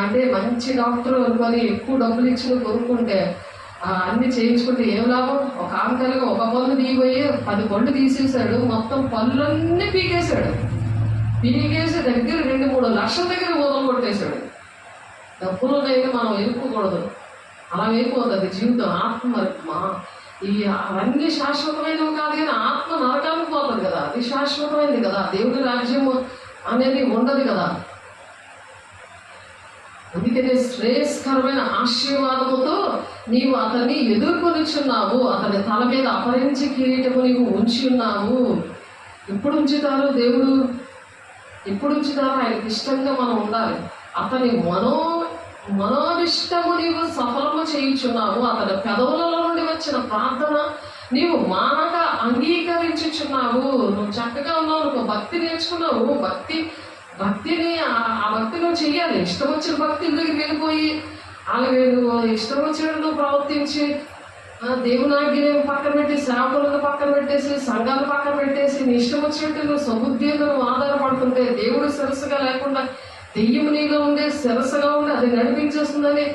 అంటే మంచి డాక్టర్ అనుకొని ఎక్కువ డబ్బులు ఇచ్చి కొనుక్కుంటే అన్ని చేయించుకుంటే ఏం లాభం? ఒక ఆమెకలుగా ఒక పన్ను దిగిపోయి 10 పళ్ళు తీసేసాడు, మొత్తం పళ్ళన్నీ పీకేసి దగ్గర 2-3 లక్షల దగ్గర మొదలు కొట్టేశాడు. డబ్బులు అయితే మనం ఎరుపుకూడదు, అలా అయిపోతుంది జీవితం. ఆత్మ అవన్నీ శాశ్వతమైనవి కాదు కానీ ఆత్మ నరకానికి పోతుంది కదా, అది శాశ్వతమైంది కదా. దేవుడి రాజ్యం అనేది ఉండదు కదా. అందుకనే శ్రేయస్కరమైన ఆశీర్వాదముతో నీవు అతన్ని ఎదుర్కొనిచున్నావు. అతని తల మీద అపరించి కిరీటము నీవు ఉంచి ఉన్నావు. ఎప్పుడు ఉంచుతారు దేవుడు? ఎప్పుడు ఉంచుతారు? ఆయనకి ఇష్టంగా మనం ఉండాలి. అతని మనోభిష్టము నీవు సఫలము చేయుచున్నావు. అతని పెదవులలో నుండి వచ్చిన ప్రార్థన నీవు మానక అంగీకరించుచున్నావు. నువ్వు చక్కగా ఉన్నావు, నువ్వు భక్తి నేర్చుకున్నావు. భక్తిని ఆ భక్తి నువ్వు చెయ్యాలి. ఇష్టం వచ్చిన భక్తుల దగ్గరికి వెళ్ళిపోయి అలాగే నువ్వు ఇష్టం వచ్చినట్టు నువ్వు ప్రవర్తించి దేవుని ఆజ్ఞను పక్కన పెట్టి, సేవకులను పక్కన పెట్టేసి, సంఘాలు పక్కన పెట్టేసి, నీ ఇష్టం వచ్చినట్టు నువ్వు సబుద్ధి నువ్వు ఆధారపడుతుంటే దేవుడు శిరస్సుగా లేకుండా దెయ్యం నీలో ఉండే శిరస్సుగా ఉండి అది నడిపించేస్తుందని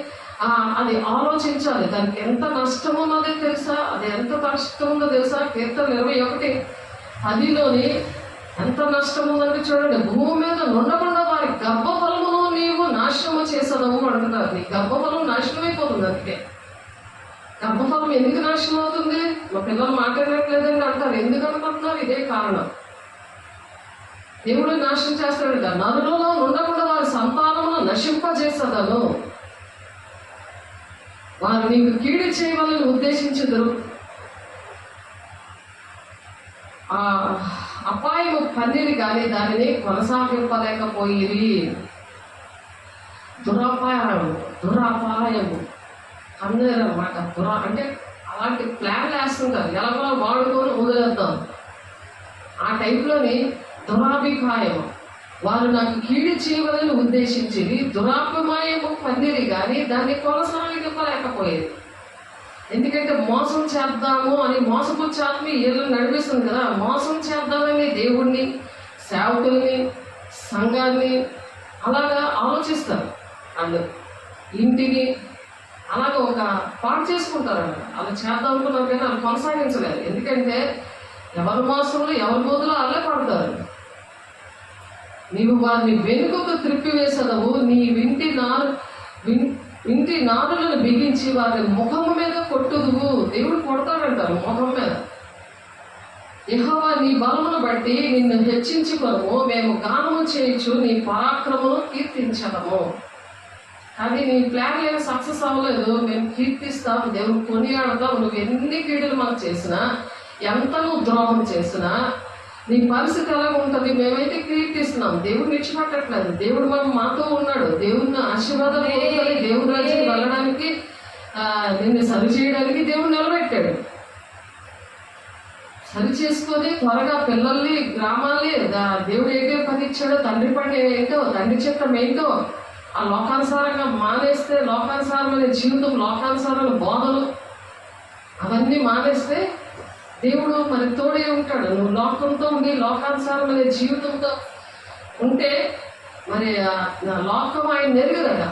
అది ఆలోచించాలి. దానికి ఎంత నష్టం ఉన్నదో తెలుసా? అది ఎంత నష్టం ఉందో తెలుసా? కీర్తన 21:10లోని ఎంత నష్టం ఉందంటే చూడండి, భూమి మీద నుండకుండా వారి గర్భఫలమును నీవు నాశనము చేసదము అంటున్నారు. నీ గర్భఫలం నాశనం అయిపోతుంది. అందుకే గర్భఫలం ఎందుకు నాశనం అవుతుంది? మా పిల్లలు మాట్లాడట్లేదని అంటారు. ఎందుకు అనుకుంటున్నారు? ఇదే కారణం. దేవుడు నాశనం చేస్తాడు. నరులలో ఉండకుండా వారి సంతానమును నశింపజేసదను. వారు నీకు కీడు చేయవాలని ఉద్దేశించుదురు. అపాయము పన్నీరు కానీ దానిని కొనసాగింపలేకపోయిరి. దురాపాయము పన్నీరు అనమాట. అంటే అలాంటి ప్లాన్లు వేస్తుంటారు. ఎలాగో వాడుకొని వదిలేద్దాం ఆ టైప్లోని దురాభిప్రాయము. వారు నాకు కీడు చేయవాలని ఉద్దేశించి దురాభిమాయము పన్నీరు కానీ దాన్ని కొనసాగింపలేకపోయేది. ఎందుకంటే మోసం చేద్దాము అని మోసపుచ్చాత్మి ఏళ్ళు నడిపిస్తుంది కదా. మోసం చేద్దామని దేవుణ్ణి, సేవకుల్ని, సంఘాన్ని అలాగా ఆలోచిస్తారు. వాళ్ళు ఇంటిని అలాగ ఒక పాటు చేసుకుంటారు. అలా చేద్దాం అనుకున్నారు కానీ వాళ్ళు కొనసాగించలేరు. ఎందుకంటే ఎవరి మోసంలో ఎవరి బోధలో అల్లే పడతారు. నీవు వారిని వెనుకకు త్రిప్పివేసదవు. నీ ఇంటి నారులను బిగించి వారి ముఖము మీద కొట్టుదువు. దేవుడు కొడతాడంటారు ముఖం మీద. యెహోవా నీ బలమును బట్టి నిన్ను హెచ్చించుకొనుము. మేము గానము చేయొచ్చు నీ పరాక్రమను కీర్తించదము. కానీ నీ ప్లాన్ ఏమి సక్సెస్ అవ్వలేదు. మేము కీర్తిస్తాం, దేవుడు కొనియాడతాం. నువ్వు ఎన్ని కీడులు మనం చేసినా, ఎంత నువ్వు ద్రోహం చేసినా నీ పరిస్థితి ఎలా ఉంటుంది? మేమైతే కీర్తిస్తున్నాం. దేవుడు విడిచిపెట్టట్లేదు. దేవుడు మాతో ఉన్నాడు. దేవుడిని ఆశీర్వాదం పొందుకొని దేవుడి రాజ్యం వెళ్ళడానికి, నిన్ను సరి చేయడానికి దేవుడు నిలబెట్టాడు. సరి చేసుకొని త్వరగా పిల్లల్ని, గ్రామాల్ని దేవుడు ఏటే పని ఇచ్చాడో, తండ్రి పని ఏంటో, తండ్రి చిత్తం ఏంటో ఆ లోకానుసారంగా మానేస్తే, లోకానుసారమైన జీవితం, లోకానుసారమైన బోధలు అవన్నీ మానేస్తే దేవుడు మరి తోడే ఉంటాడు. నువ్వు లోకంతో ఉండి లోకానుసారమైన జీవితంతో ఉంటే మరి లోకం ఆయన ఎరుగదట.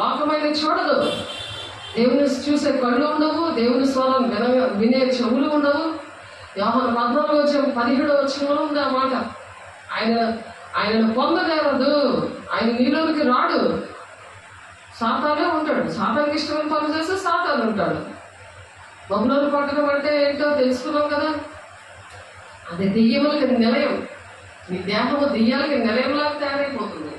లోకం ఆయన చూడదు. దేవుని చూసే కళ్ళు ఉండవు. దేవుని స్వరం వినే చెవులు ఉండవు. యోహాను 14:17 ఉంది ఆ మాట. ఆయనను పొందలేరదు. ఆయన నీలోనికి రాడు. సాతానే ఉంటాడు. సాతానికి ఇష్టమైన పనులు చేస్తే సాతాను ఉంటాడు. బబులోను పట్టణం అంటే ఏంటో తెలుసుకున్నాం కదా. అది దెయ్యములకి నిలయం. నీ దేహము దెయ్యాలకి నిలయంలాగా తయారైపోతుంది.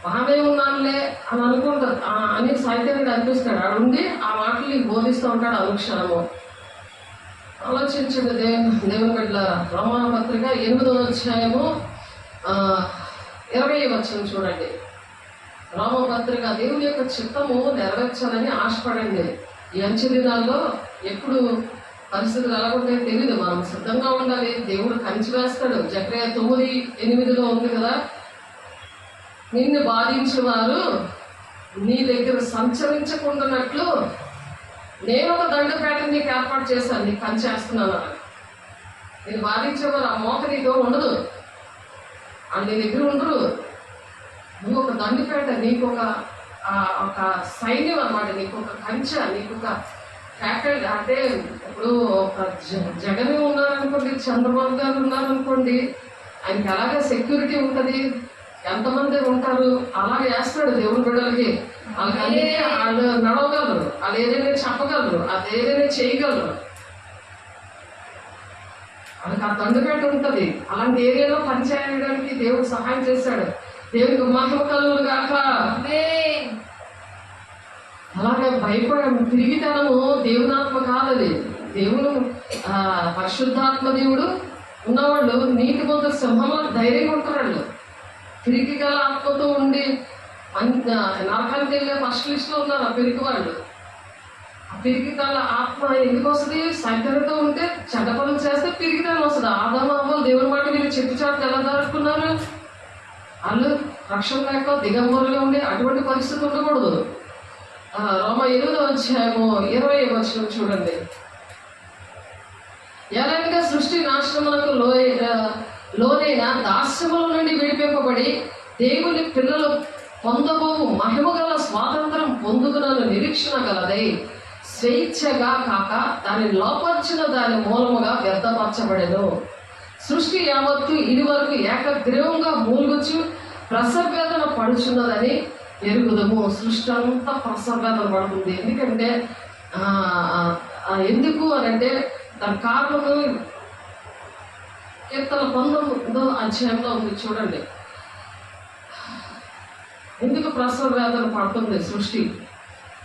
బాగానే ఉన్నానులే అని అనుకుంటారు అని సైతానుడు అనిపిస్తాడు. ఆడుండి ఆ మాటలు నీకు బోధిస్తూ ఉంటాడు అనుక్షణము. ఆలోచించండి దేవుని బిడ్డల. రోమాపత్రిక 8:20 చూడండి. రోమపత్రిక దేవుని యొక్క చిత్తము నెరవేర్చాలని ఆశపడండి. ఈ అంచె దినాల్లో ఎప్పుడు పరిస్థితులు ఎలా ఉంటాయో తెలియదు. మనం సిద్ధంగా ఉండాలి. దేవుడు కంచి వేస్తాడు. జకర్యా 9:8 ఉంది కదా. నిన్ను బాధించేవారు నీ దగ్గర సంచరించకుండానట్లు నేను ఒక దండపేట నీకు ఏర్పాటు చేశాను, నీకు కంచేస్తున్నాను. నేను బాధించేవారు ఆ మోక నీతో ఉండదు. వాళ్ళు నీ దగ్గర ఉండరు. నువ్వు ఒక దండపేట, నీకు ఒక సైన్యం అన్నమాట. నీకు ఒక కంచె, నీకు ఒక ఫ్యాకల్టీ. అంటే ఇప్పుడు ఒక జగన్ ఉన్నారనుకోండి, చంద్రబాబు గారు ఉన్నారనుకోండి, ఆయనకి అలాగే సెక్యూరిటీ ఉంటుంది. ఎంతమంది ఉంటారు అలా వేస్తాడు దేవుని బిడ్డలకి. వాళ్ళకి వాళ్ళు నడవగలరు, వాళ్ళు ఏదైనా చెప్పగలరు, అది ఏదైనా చేయగలరు. వాళ్ళకి ఆ దండుపేట ఉంటుంది. అలాంటి ఏరియాలో పనిచేయడానికి దేవుడు సహాయం చేశాడు. దేవునికి మహిమ కలుగును గాక. అలాగే తిరిగితనము దేవునాత్మ కాదది. దేవుడు పరిశుద్ధాత్మ దేవుడు ఉన్నవాళ్ళు నీటి కొంత సింహంలో ధైర్యంగా ఉంటారు. తిరిగి గల ఆత్మతో ఉండి నరకానికి వెళ్ళే ఫస్ట్ లిస్ట్ లో ఉన్నారు ఆ పిరికి వాళ్ళు. ఆ పిరికి గల ఆత్మ ఎందుకు వస్తుంది? సైతన్యతో ఉంటే చెడ్డ పనులు చేస్తే పిరిగితనం వస్తుంది. ఆదాము అవ్వలు దేవుని మాట మీరు చెప్పు చాటు ఎలా దారుకున్నారు? వాళ్ళు రక్షణ లేక దిగంబరులుగా ఉండి అటువంటి పరిస్థితి ఉండకూడదు. రోమ 8:20 చూడండి. ఎలాగ సృష్టి నాశనములకు లోనైన దాస్యముల నుండి విడిపింపబడి దేవుని పిల్లలు పొందబోవు మహిమ గల స్వాతంత్రం పొందుకున్న నిరీక్షణ గలదై స్వేచ్ఛగా కాక దాన్ని లోపర్చిన దాని మూలముగా వ్యర్థపరచబడెను. సృష్టి యావత్తు ఇది వరకు ఏకగ్రీవంగా మూలుగుచ్చు ప్రసవేదన పడుచున్నదని ఎరుగుదము. సృష్టి అంతా ప్రసవేదన పడుతుంది. ఎందుకంటే ఎందుకు అని అంటే దాని కారణము కీర్తన 19 ఉంది చూడండి. ఎందుకు ప్రసవ వేదన పడుతుంది?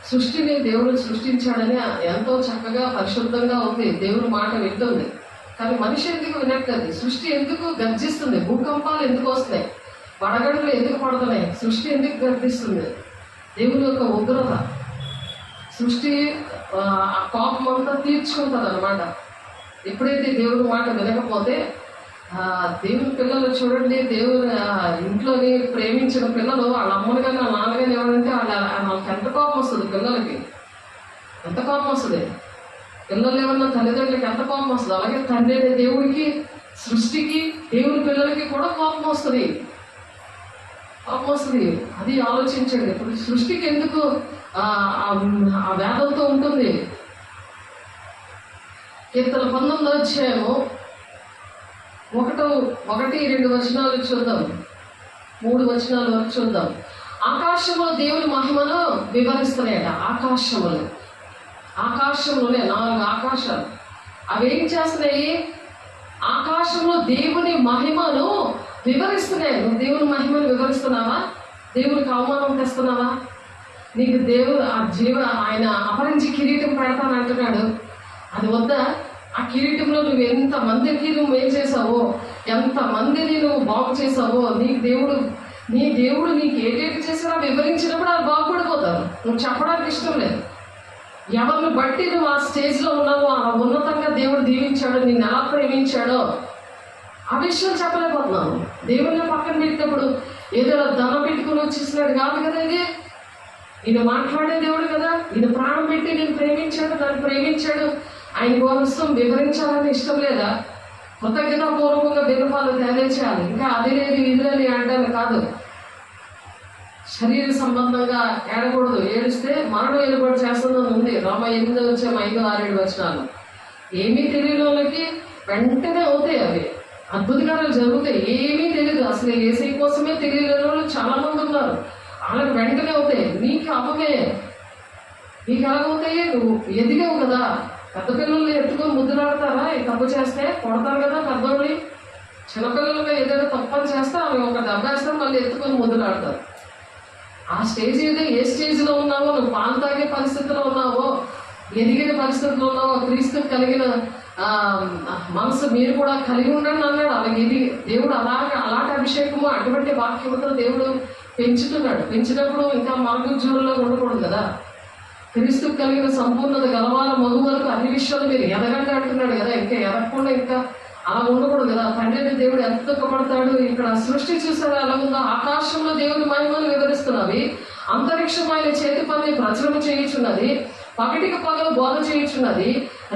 సృష్టిని దేవుడు సృష్టించాడని ఎంతో చక్కగా పరిశుద్ధంగా ఉంది, దేవుని మాట వింటుంది. కానీ మనిషి ఎందుకు వినట్లేదు? సృష్టి ఎందుకు గర్జిస్తుంది? భూకంపాలు ఎందుకు వస్తున్నాయి? వడగడులు ఎందుకు పడుతున్నాయి? సృష్టి ఎందుకు గర్జిస్తుంది? దేవుని యొక్క ఉగ్రత. సృష్టి ఆ కోపం అంతా తీర్చుకుంటుంది అన్నమాట. ఎప్పుడైతే దేవుని మాట వినకపోతే దేవుని పిల్లలు చూడండి, దేవుని ఇంట్లోని ప్రేమించిన పిల్లలు వాళ్ళ అమ్మని కానీ వాళ్ళ నాన్నగాని ఎవరంటే వాళ్ళకి ఎంత కోపం వస్తుంది? పిల్లలకి ఎంత కోపం వస్తుంది? పిల్లలు ఏమన్నా తల్లిదండ్రులకి ఎంత కోపం వస్తుంది? అలాగే తండ్రి అనే దేవుడికి, సృష్టికి, దేవుని పిల్లలకి కూడా కోపం వస్తుంది. అది ఆలోచించండి. ఇప్పుడు సృష్టికి ఎందుకు ఆ వేదంతో ఉంటుంది? కీర్తన 19 1-2 చూద్దాం, 3 వరకు చూద్దాం. ఆకాశంలో దేవుని మహిమను వివరిస్తున్నాయట. ఆకాశంలోనే 4 ఆకాశాలు అవి ఏం చేస్తున్నాయి? ఆకాశంలో దేవుని మహిమను వివరిస్తున్నాయి. నువ్వు దేవుని మహిమను వివరిస్తున్నావా? దేవునికి అవమానం తెస్తున్నావా? నీకు దేవుడు ఆయన అపరించి కిరీటం పెడతానంటున్నాడు, అది వద్దా? ఆ కిరీటంలో నువ్వు ఎంతమందికి నువ్వు ఏం చేసావో, ఎంతమందిని నువ్వు బాగు చేసావో, నీ దేవుడు నీకు ఏటేటి చేసినా వివరించినప్పుడు అది బాగుపడిపోతారు. నువ్వు చెప్పడానికి ఇష్టం లేదు. ఎవరిని బట్టి నువ్వు ఆ స్టేజ్లో ఉన్నావో, అలా ఉన్నతంగా దేవుడు దీవించాడో, నిన్ను ఎలా ప్రేమించాడో ఆ విషయం చెప్పలేకపోతున్నాను. దేవుడిని పక్కన పెట్టినప్పుడు ఏదో ధనం పెట్టుకుని వచ్చేసినాడు కాదు కదా. ఇది ఈయన మాట్లాడే దేవుడు కదా. ఈయన ప్రాణం పెట్టి నేను ప్రేమించాడు, దాన్ని ప్రేమించాడు. ఆయన కోసం వివరించాలని ఇష్టం లేదా? కృతజ్ఞతాపూర్వకంగా విన్నపాలు తెలియచేయాలి. ఇంకా అది లేదు ఇది లేని అనడానికి కాదు. శరీర సంబంధంగా ఏడకూడదు. ఏడిస్తే మరణం ఏర్పాటు చేస్తుందని ఉంది. రోమ 8:5-6 ఏమీ తెలియని వాళ్ళకి వెంటనే అవుతాయి అవి అద్భుతకారాలు జరుగుతాయి. ఏమీ తెలియదు, అసలు ఏసై కోసమే తెలియని వాళ్ళు చాలా మంది ఉన్నారు. వాళ్ళకి వెంటనే అవుతాయి. నీకు అపమే. నీకు ఎలాగవుతాయి? నువ్వు ఎదిగావు కదా. పెద్ద పిల్లల్ని ఎత్తుకొని ముద్దులాడతారా? తప్పు చేస్తే కొడతారు కదా పెద్దోళ్ళని. చిన్నపిల్లలుగా ఏదైనా తప్పని చేస్తే అవి ఒక దెబ్బ వేస్తారు, మళ్ళీ ఎత్తుకొని ముద్దులాడతారు. ఆ స్టేజ్ ఏ స్టేజ్లో ఉన్నావో, నువ్వు పాలు తాగే పరిస్థితిలో ఉన్నావో, ఎదిగిన పరిస్థితుల్లో ఉన్నావో, క్రీస్తు కలిగిన మనసు మీరు కూడా కలిగి ఉండండి అన్నాడు. అలాగే ఇది దేవుడు అలాంటి అభిషేకము అటువంటి వాక్యముతో దేవుడు పెంచుతున్నాడు. పెంచినప్పుడు ఇంకా మరుగుజ్జుల్లో ఉండకూడదు కదా. క్రీస్తు కలిగిన సంపూర్ణత గలవాల మగు వరకు అన్ని విషయాలు మీరు ఎదగండి అంటున్నాడు కదా. ఇంకా ఎదగకుండా ఇంకా అలా ఉండకూడదు కదా. తండ్రిని దేవుడు ఎంత దుఃఖపడతాడు. ఇక్కడ సృష్టి చూసారా ఎలా ఉందో? ఆకాశంలో దేవుని మహిమను వివరిస్తున్నవి, అంతరిక్షం ఆయన చేతి పని ప్రచురణ చేయుచున్నది, పగటికి పగలు బోధ చేయుచున్నది,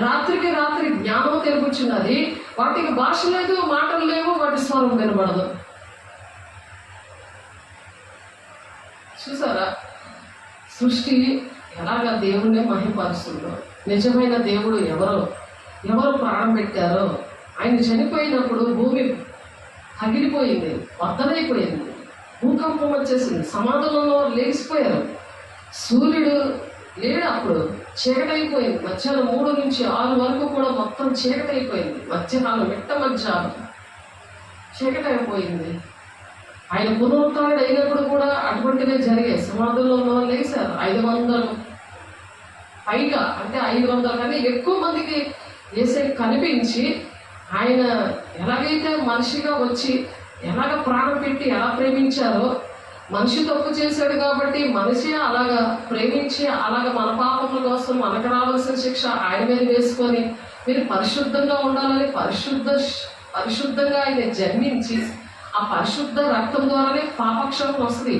రాత్రికి రాత్రి జ్ఞానం తెలుపుచున్నది. వాటికి భాష లేదు, మాటలు లేవు, వాటి స్వరం వినబడదు. చూసారా సృష్టి ఎలాగా దేవుణ్ణి మహిమపరుస్తుందో? నిజమైన దేవుడు ఎవరు ప్రాణం పెట్టారో? ఆయన చనిపోయినప్పుడు భూమి పగిలిపోయింది, వద్దలైపోయింది, భూకంపం వచ్చేసింది, సమాధులలో లేచిపోయారు. సూర్యుడు లేడు, అప్పుడు చీకటైపోయింది. మధ్యాహ్నం 3-6 వరకు కూడా మొత్తం చీకటైపోయింది. మధ్యాహ్నం మిట్ట మధ్యాహ్నం చీకటైపోయింది. ఆయన పునరుత్థానుడు అయినప్పుడు కూడా అటువంటివే జరిగాయి. సమాధుల్లో ఉన్న వాళ్ళు లేచారు. 500 పైగా, అంటే 500 కన్నా ఎక్కువ మందికి యేసే కనిపించి ఆయన ఎలాగైతే మనిషిగా వచ్చి ఎలాగ ప్రాణం పెట్టి ఎలా ప్రేమించారో, మనిషి తప్పు చేశాడు కాబట్టి మనిషి అలాగా ప్రేమించి అలాగ మన పాపముల కోసం మనకు రావాల్సిన శిక్ష ఆయన మీద వేసుకొని మీరు పరిశుద్ధంగా ఉండాలని పరిశుద్ధంగా ఆయన జన్మించి ఆ పరిశుద్ధ రక్తం ద్వారానే పాపక్షమం వస్తుంది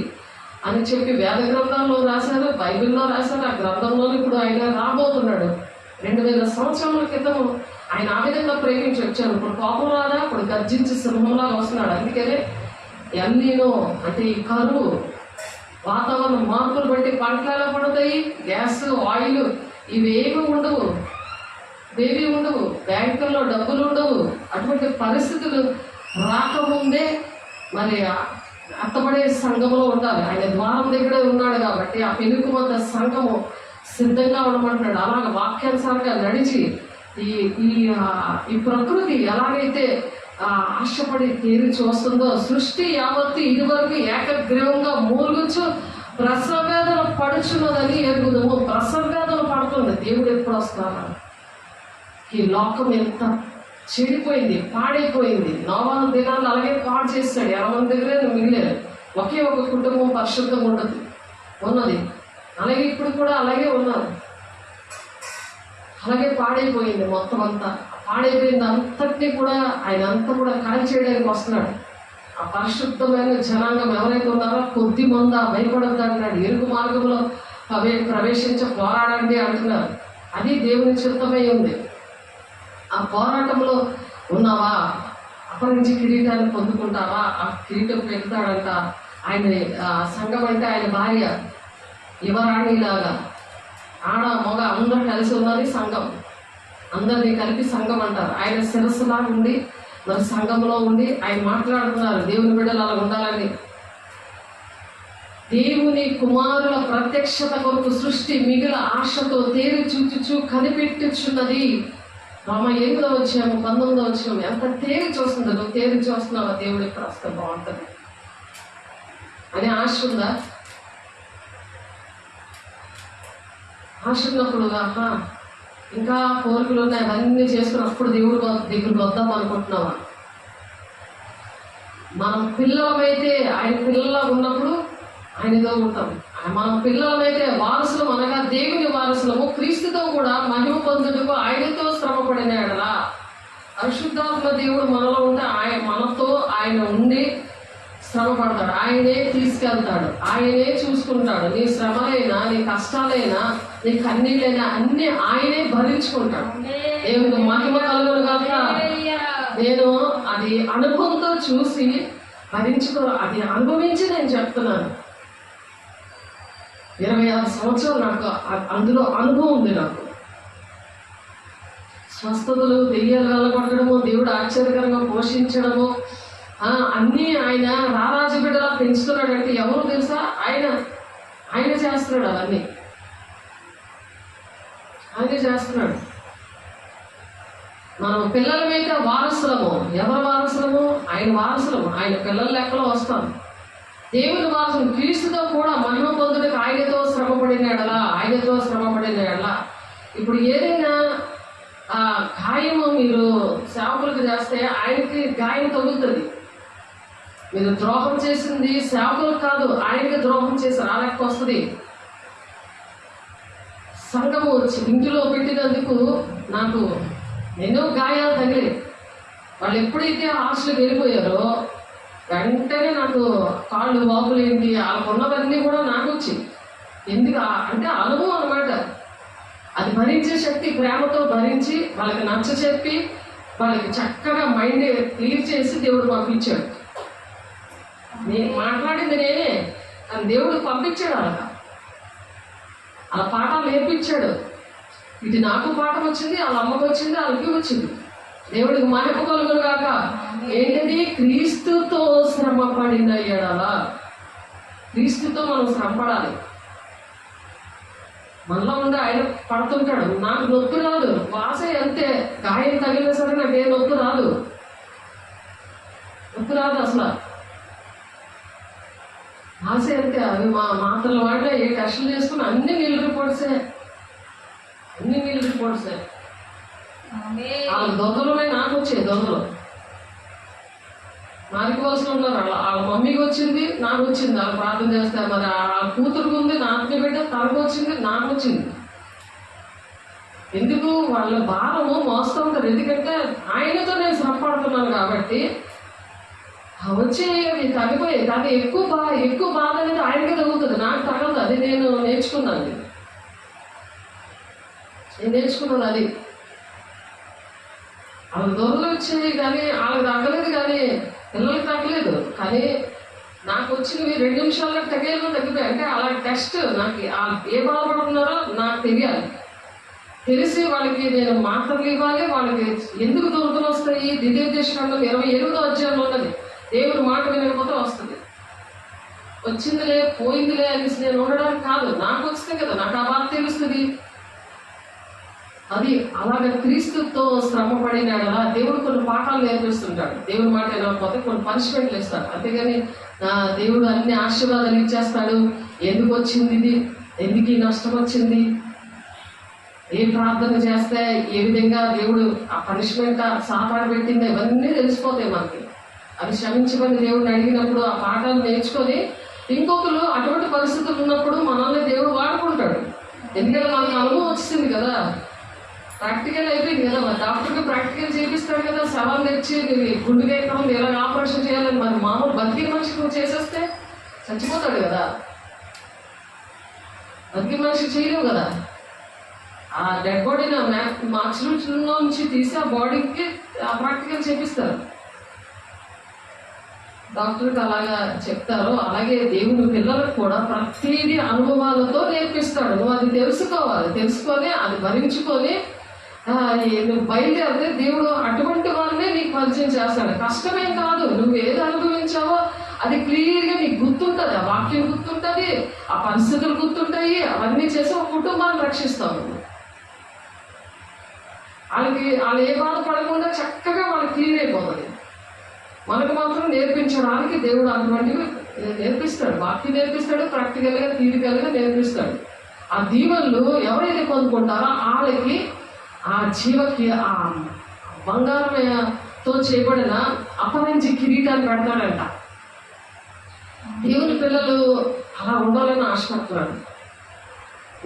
అని చెప్పి వేద గ్రంథంలో రాశారు, బైబిల్లో రాశారు. ఆ గ్రంథంలో ఇప్పుడు ఆయన రాబోతున్నాడు. 2000 సంవత్సరాల క్రితం ఆయన ఆ విధంగా ప్రేమించి వచ్చారు. ఇప్పుడు కోపం రాదా? ఇప్పుడు గర్జించి సింహంలాగా వస్తున్నాడు. అందుకనే ఎల్నీనో అంటే ఈ కరువు, వాతావరణ మార్పులు బట్టి పంటలు ఎలా పడతాయి, గ్యాస్, ఆయిల్ ఇవేమీ ఉండవు, బ్యాంకుల్లో డబ్బులు ఉండవు. అటువంటి పరిస్థితులు రాకముందే మరి అత్తపడే సంఘంలో ఉండాలి. ఆయన ద్వారం దగ్గరే ఉన్నాడు కాబట్టి ఆ పెనుకుమంత సంఘము సిద్ధంగా ఉండమంటున్నాడు. అలాగ వాక్యానుసారంగా నడిచి ఈ ప్రకృతి ఎలాగైతే ఆశపడి తేరి చూస్తుందో, సృష్టి యావత్తు ఇదివరకు ఏకగ్రీవంగా మూలుగుచ్చు ప్రసవేదన పడుచున్నదని ఎరుగుదము. ప్రసవేదన పడుతుంది. దేవుడు ఎప్పుడు వస్తారా? ఈ లోకం ఎంత చెడిపోయింది, పాడైపోయింది. నోవాహు దినాలు అలాగే పాడు చేస్తాడు. 20 మంది దగ్గరే మిగిలేదు. ఒకే ఒక కుటుంబం పరిశుద్ధంగా ఉన్నది. అలాగే ఇప్పుడు కూడా అలాగే ఉన్నారు. అలాగే పాడైపోయింది. మొత్తం అంతా పాడైపోయింది. అంతటినీ కూడా ఆయన అంతా కూడా కాల్ చేయడానికి వస్తున్నాడు. ఆ పరిశుద్ధమైన జనాంగం ఎవరైతే ఉన్నారో కొద్ది మంది భయపడద్దు అంటున్నాడు. ఎరుగు మార్గంలో పోరాడండి అంటున్నారు. అది దేవుని చిత్తమై ఉంది. ఆ పోరాటంలో ఉన్నావా? అపరించి కిరీటాన్ని పొందుకుంటావా? ఆ కిరీటం పెడతాడంట. ఆయన సంఘం అంటే ఆయన భార్య యువరాణిలాగా, ఆడ మగ అందరూ కలిసి ఉన్నది సంఘం. అందరినీ కలిపి సంఘం అంటారు. ఆయన శిరస్సులా ఉండి మరి సంఘంలో ఉండి ఆయన మాట్లాడుతున్నారు. దేవుని బిడ్డలు అలా ఉండాలని. దేవుని కుమారుల ప్రత్యక్షత కొరకు సృష్టి మిగిలిన ఆశతో తేరి చూచుచూ కనిపెట్టుచున్నది. రామ 8వ వచ్చాము 19వ వచ్చాము. ఎంత తేరి చూస్తుందో, నువ్వు తేరి చూస్తున్నావా? దేవుడు ఎప్పుడు వస్తే బాగుంటుంది అని ఆశ ఉందా? ఆశ ఉన్నప్పుడు ఇంకా కోరికలు ఉన్నాయి, అవన్నీ చేసుకున్నప్పుడు దేవుడు దగ్గరికి వద్దాం అనుకుంటున్నావా? మనం పిల్లలమైతే ఆయన పిల్లలా ఉన్నప్పుడు ఆయనతో ఉంటాం. మనం పిల్లలమైతే వారసులం, అనగా దేవుని వారసులము, క్రీస్తుతో కూడా మహిమ పొందుటకు ఆయనతో శ్రమపడిన ఎడలా. పరిశుద్ధాత్మ దేవుడు మనలో ఉంటే మనతో ఆయన ఉండి శ్రమ పడతాడు. ఆయనే తీసుకెళ్తాడు, ఆయనే చూసుకుంటాడు. నీ శ్రమలైనా, నీ కష్టాలైనా, నీ కన్నీళ్ళైనా అన్ని ఆయనే భరించుకుంటాడు. దేవునికి మహిమ కలుగును గాక. నేను అది అనుభవంతో చూసి అది అనుభవించి నేను చెప్తున్నాను. 26 సంవత్సరాలు నాకు అందులో అనుభవం ఉంది. నాకు స్వస్థతలు, దెయ్యాలు వెళ్ళగొట్టడము, దేవుడు ఆశ్చర్యకరంగా పోషించడము, అన్నీ ఆయన రారాజు బిడ్డలా పెంచుతున్నాడంటే ఎవరు తెలుసా? ఆయన చేస్తున్నాడు. అవన్నీ ఆయనే చేస్తున్నాడు. మనం పిల్లలమైతే వారసులము. ఎవరు వారసులము? ఆయన వారసులము. ఆయన పిల్లల లెక్కలో వస్తాం. దేవుని వారసులు క్రీస్తుతో కూడా మహిమ పొందుటకు ఆయనతో శ్రమపడిన ఎడలా. ఇప్పుడు ఏదైనా గాయము మీరు సేవకులకు చేస్తే ఆయనకి గాయం తగులుతుంది. మీరు ద్రోహం చేసింది సేవకులకు కాదు, ఆయనకి ద్రోహం చేశారు. ఆ లెక్క వస్తుంది. సంఘము ఇంటిలో పెట్టినందుకు నాకు ఎన్నో గాయాలు తగిలి. వాళ్ళు ఎప్పుడైతే హాస్టల్కి వెళ్ళిపోయారో వెంటనే నాకు కాళ్ళు వాపులు ఏంటి, వాళ్ళకు ఉన్నవన్నీ కూడా నాకు వచ్చి. ఎందుకు అంటే అనుభవం అనమాట. అది భరించే శక్తి ప్రేమతో భరించి వాళ్ళకి నచ్చ చెప్పి వాళ్ళకి చక్కగా మైండ్ క్లియర్ చేసి దేవుడు పంపించాడు. నేను మాట్లాడింది నేనే, కానీ దేవుడు పంపించాడు. అలా పాఠాలు నేర్పించాడు. ఇది నాకు పాఠం వచ్చింది, వాళ్ళ అమ్మకు వచ్చింది, వాళ్ళకి వచ్చింది. దేవుడికి మహిమ కలుగును గాక. ఏంటది? క్రీస్తుతో శ్రమ పడిన ఎడలా. క్రీస్తుతో మనం శ్రమపడాలి. మనలో ఉండి ఆయన పడుతుంటాడు. నాకు నొప్పి రాదు, వాసే అంతే. గాయం తగిలినా సరే నాకే నొప్పి రాదు అసలు. ఆశ అంటే అవి మాత్రలు వాడినా ఏ టెస్టులు చేసుకుని అన్ని నీళ్ళు రిపోర్ట్సే. వాళ్ళ దొంగలునే నాకు వచ్చాయి దొంగలు. మారిపోవలసిన ఉన్నారు. వాళ్ళ మమ్మీకి వచ్చింది, నాకు వచ్చింది. వాళ్ళు ప్రార్థన చేస్తారు. మరి ఆ కూతురుకు ఉంది, నా ఆత్మీయ బిడ్డ తనకు వచ్చింది, నాకు వచ్చింది. ఎందుకు? వాళ్ళ భారము మోస్తూ ఉంటారు. ఎందుకంటే ఆయనతో నేను శ్రమపడుతున్నాను కాబట్టి వచ్చేవి తగ్గిపోయాయి. కానీ ఎక్కువ బాధ అనేది ఆయనకే తగ్గుతుంది, నాకు తగలదు. అది నేను నేర్చుకున్నాను. అది వాళ్ళ దొరలు వచ్చాయి కానీ వాళ్ళకి తగ్గలేదు, కానీ పిల్లలకి తగ్గలేదు. కానీ నాకు వచ్చినవి 2 నిమిషాల్లో తగ్గిపోయాయి. అంటే అలా టెస్ట్ నాకు ఏ బాధపడుతున్నారో నాకు తెలిసి వాళ్ళకి నేను మాత్రలు ఇవ్వాలి. వాళ్ళకి ఎందుకు దొరుకులు వస్తాయి? ద్వితీయోపదేశకాండం 28వ అధ్యాయంలో ఉన్నది. దేవుడు మాట వినకపోతే వస్తుంది. వచ్చిందిలే పోయిందిలే అనేసి నేను ఉండడానికి కాదు. నాకు వస్తే కదా నాకు ఆ బాధ తెలుస్తుంది. అది అలాగే క్రీస్తుతో శ్రమ పడినాడలా దేవుడు కొన్ని పాఠాలు నేర్పిస్తుంటాడు. దేవుడి మాట వినకపోతే కొన్ని పనిష్మెంట్లు ఇస్తాడు. అంతేగాని దేవుడు అన్ని ఆశీర్వాదాలు ఇచ్చేస్తాడు. ఎందుకు వచ్చింది ఇది, ఎందుకు ఈ నష్టం వచ్చింది, ఏ ప్రార్థన చేస్తే ఏ విధంగా దేవుడు ఆ పనిష్మెంట్ సాపాడు పెట్టిందో ఇవన్నీ తెలిసిపోతాయి మనకి. అది క్షమించమని దేవుడిని అడిగినప్పుడు ఆ పాఠాలు నేర్చుకొని ఇంకొకరు అటువంటి పరిస్థితులు ఉన్నప్పుడు మనల్ని దేవుడు వాడుకుంటాడు. ఎందుకంటే మనకు అనుభవం వచ్చింది కదా, ప్రాక్టికల్ అయిపోయింది కదా. మరి డాక్టర్కి ప్రాక్టికల్ చేపిస్తాడు కదా. శవం తెచ్చి గుండె ఎక్కడం ఎలా ఆపరేషన్ చేయాలని మరి మామూలు బతికిన మనిషికి నువ్వు చేసేస్తే చచ్చిపోతాడు కదా. బతికిన మనిషికి చేయలేవు కదా. ఆ డెడ్ బాడీని మార్చులో నుంచి తీసి ఆ బాడీకి ఆ ప్రాక్టికల్ చేపిస్తారు. డాక్టర్కి అలాగా చెప్తారు. అలాగే దేవుని పిల్లలకు కూడా ప్రతిదీ అనుభవాలతో నేర్పిస్తాడు. నువ్వు అది తెలుసుకోవాలి. తెలుసుకొని అది భరించుకొని నువ్వు బయలుదేరితే దేవుడు అటువంటి వారినే నీకు పరిచయం చేస్తాడు. కష్టమేం కాదు. నువ్వు ఏది అనుభవించావో అది క్లియర్గా నీకు గుర్తుంటుంది. ఆ వాక్యం గుర్తుంటుంది, ఆ పరిస్థితులు గుర్తుంటాయి. అవన్నీ చేసి ఒక కుటుంబాన్ని రక్షిస్తావు. వాళ్ళు ఏ బాధపడకుండా చక్కగా వాళ్ళకి క్లియర్ అయిపోతుంది. మనకు మాత్రం నేర్పించడానికి దేవుడు అటువంటివి నేర్పిస్తాడు. వాక్యం నేర్పిస్తాడు, ప్రాక్టికల్గా థియరికల్గా నేర్పిస్తాడు. ఆ దీవెనలు ఎవరైతే పొందుకుంటారో వాళ్ళకి ఆ జీవకి ఆ బంగారంతో చేయబడిన అపరించి కిరీటాన్ని పెడతాడంట. దేవుని పిల్లలు అలా ఉండాలని ఆశపడుతున్నాడు.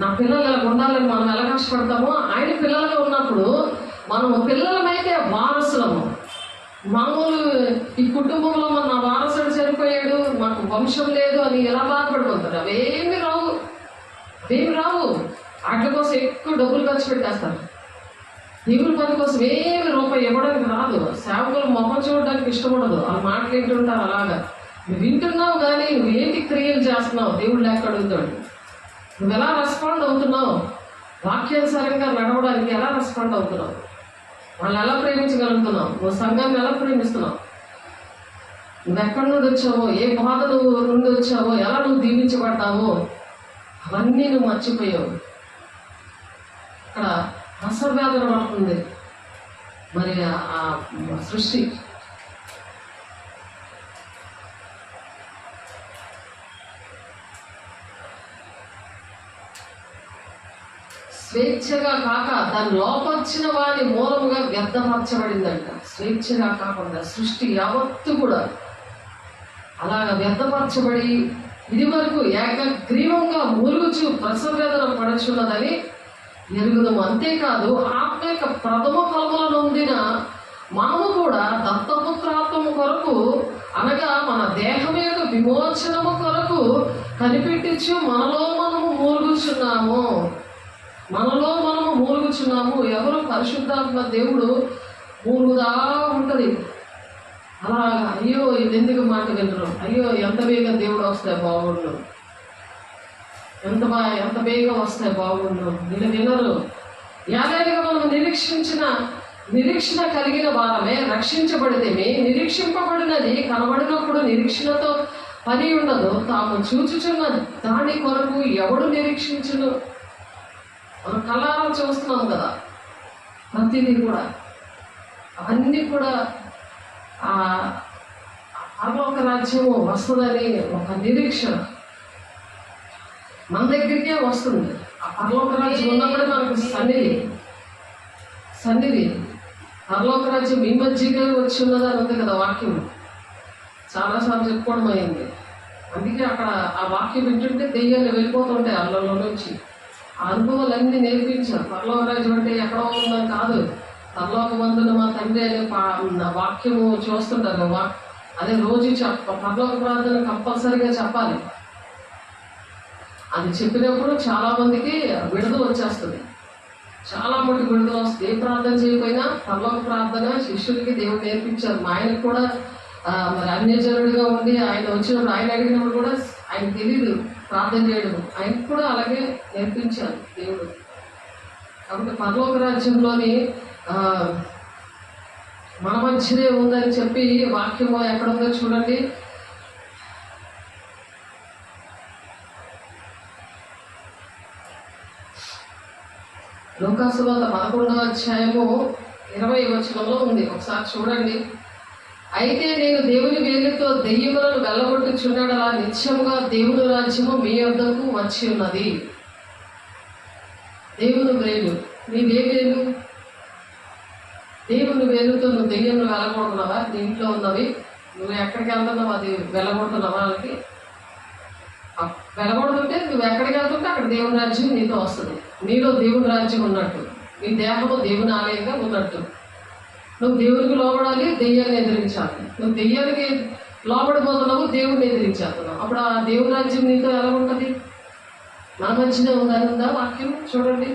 నా పిల్లలు ఎలా ఉండాలని మనం ఎలా కష్టపడతామో ఆయన పిల్లలుగా ఉన్నప్పుడు మనము పిల్లలమైతే వారసులము. మామూలు ఈ కుటుంబంలో నా వారసుడు చనిపోయాడు, మాకు వంశం లేదు అని ఎలా బాధపడిపోతారు. అవేమి రావు. వాటి కోసం ఎక్కువ డబ్బులు ఖర్చు పెట్టేస్తారు. దేవుని పని కోసం ఏమి రూపాయి ఇవ్వడానికి రాదు. సేవకులు మొహం చూడడానికి ఇష్టపడదు. వాళ్ళు మాట్లాడుతుంటారు. అలాగా నువ్వు వింటున్నావు కానీ నువ్వు ఏంటి క్రియలు చేస్తున్నావు దేవుడు లెక్క అడుగుతాడు. నువ్వు ఎలా రెస్పాండ్ అవుతున్నావు, వాక్యానుసారంగా నడవడానికి ఎలా రెస్పాండ్ అవుతున్నావు, వాళ్ళు ఎలా ప్రేమించగలుగుతున్నావు, నువ్వు సంఘాన్ని ఎలా ప్రేమిస్తున్నావు, నువ్వు ఎక్కడి నుండి వచ్చావో, ఏ బాధ నుండి వచ్చావో, ఎలా నువ్వు దీవించబడ్డావో అవన్నీ నువ్వు మర్చిపోయావు. అక్కడ రసవేదన పడుతుంది మరి ఆ సృష్టి. స్వేచ్ఛగా కాక దాని లోపొచ్చిన వారి మూలముగా వ్యర్థపరచబడిందంట. స్వేచ్ఛగా కాకుండా సృష్టి యావత్తు కూడా అలాగా వ్యర్థపరచబడి ఇది వరకు ఏకగ్రీవంగా మూలుగుచు ప్రసవేదన పడుచున్నదని ఎరుగుదాము. అంతేకాదు ఆత్మీయ ప్రథమ ఫలముల నొందిన మనము కూడా దత్తపుత్రాత్మము కొరకు అనగా మన దేహం యొక్క విమోచనము కొరకు కనిపెట్టించు మనలో మనము మూలుగుచున్నాము. ఎవరు? పరిశుద్ధాత్మ దేవుడు మూలుగుదా ఉంటుంది. అలాగా అయ్యో ఇది ఎందుకు మాట వినరు, అయ్యో ఎంత వేగం దేవుడు వస్తే బాగుండు, ఎంత వేగం వస్తే బాగుండు, వీళ్ళు వినరు. యాదేనిగా మనం నిరీక్షణ కలిగిన వారమే రక్షించబడితేమి. నిరీక్షింపబడినది కనబడినప్పుడు నిరీక్షణతో పని ఉండదు. తాము చూచుచున్న దాని కొరకు ఎవడు నిరీక్షించును? మనం కళ్ళారా చూస్తున్నాం కదా ప్రతిదీ కూడా. అవన్నీ కూడా పరలోక రాజ్యము వస్తుందని ఒక నిరీక్షణ. మన దగ్గరికే వస్తుంది. ఆ పరలోక రాజ్యం ఉన్నప్పుడే మనకు సన్నిధి పరలోక రాజ్యం మీ మధ్యకే వచ్చి ఉన్నదని ఉంది కదా వాక్యం, చాలాసార్లు చెప్పుకోవడం అయింది. అందుకే అక్కడ ఆ వాక్యం వింటుంటే దెయ్యాలు వెళ్ళిపోతుంటాయి అల్లలో నుంచి. ఆ అనుభవాలన్నీ నేర్పించారు. పరలోక రాజ్యం అంటే ఎక్కడో ఉందని కాదు, పరలోక మందున మా తండ్రి అనే వాక్యము చూస్తుంటారు. అదే రోజు పరలోక ప్రార్థన కంపల్సరీగా చెప్పాలి. అది చెప్పినప్పుడు చాలా మందికి విడుదల వచ్చేస్తుంది, చాలా మటుకు విడుదల వస్తుంది. ఏ ప్రార్థన చేయకపోయినా పరలోక ప్రార్థన శిష్యులకి దేవుడు నేర్పించారు. మా ఆయనకు కూడా మరి అన్యజనుడిగా ఉండి ఆయన వచ్చినప్పుడు ఆయన అడిగినప్పుడు కూడా ఆయన తెలియదు ప్రార్థన చేయడం, ఆయనకు కూడా అలాగే నేర్పించారు దేవుడు. కాబట్టి పరలోక రాజ్యంలోని మన మధ్యనే ఉందని చెప్పి వాక్యం ఎక్కడ ఉందో చూడండి. లూకాసువార్త 11వ అధ్యాయము 20వ వచనంలో ఉంది, ఒకసారి చూడండి. అయితే నేను దేవుని వేలుతో దెయ్యములను వెళ్ళగొట్టుచున్నాడలా నిత్యముగా దేవుని రాజ్యము మీ వద్దకు వచ్చి ఉన్నది. దేవుని వేలు, నీవే వేలు? దేవుని వేలుతో నువ్వు దెయ్యంను వెళ్ళగొడుతున్నావా? నీ ఇంట్లో ఉన్నవి నువ్వు ఎక్కడికి వెళ్తున్నావు అది వెళ్ళగొడుతున్నావా? వాళ్ళకి వెళ్ళగొడుతుంటే నువ్వు ఎక్కడికి వెళ్తుంటే అక్కడ దేవుని రాజ్యం నీతో వస్తుంది. నీలో దేవుని రాజ్యం ఉన్నట్టు, నీ దేహము దేవుని ఆలయంగా ఉన్నట్టు. నువ్వు దేవునికి లోబడాలి, దెయ్యాన్ని ఎదిరించాలి. నువ్వు దెయ్యానికి లోబడిపోతున్నావు, దేవుడిని ఎదిరించేస్తున్నావు. అప్పుడు ఆ దేవుని రాజ్యం నీతో ఎలా ఉంటుంది? మన మధ్యనే ఉందా వాక్యం చూడండి.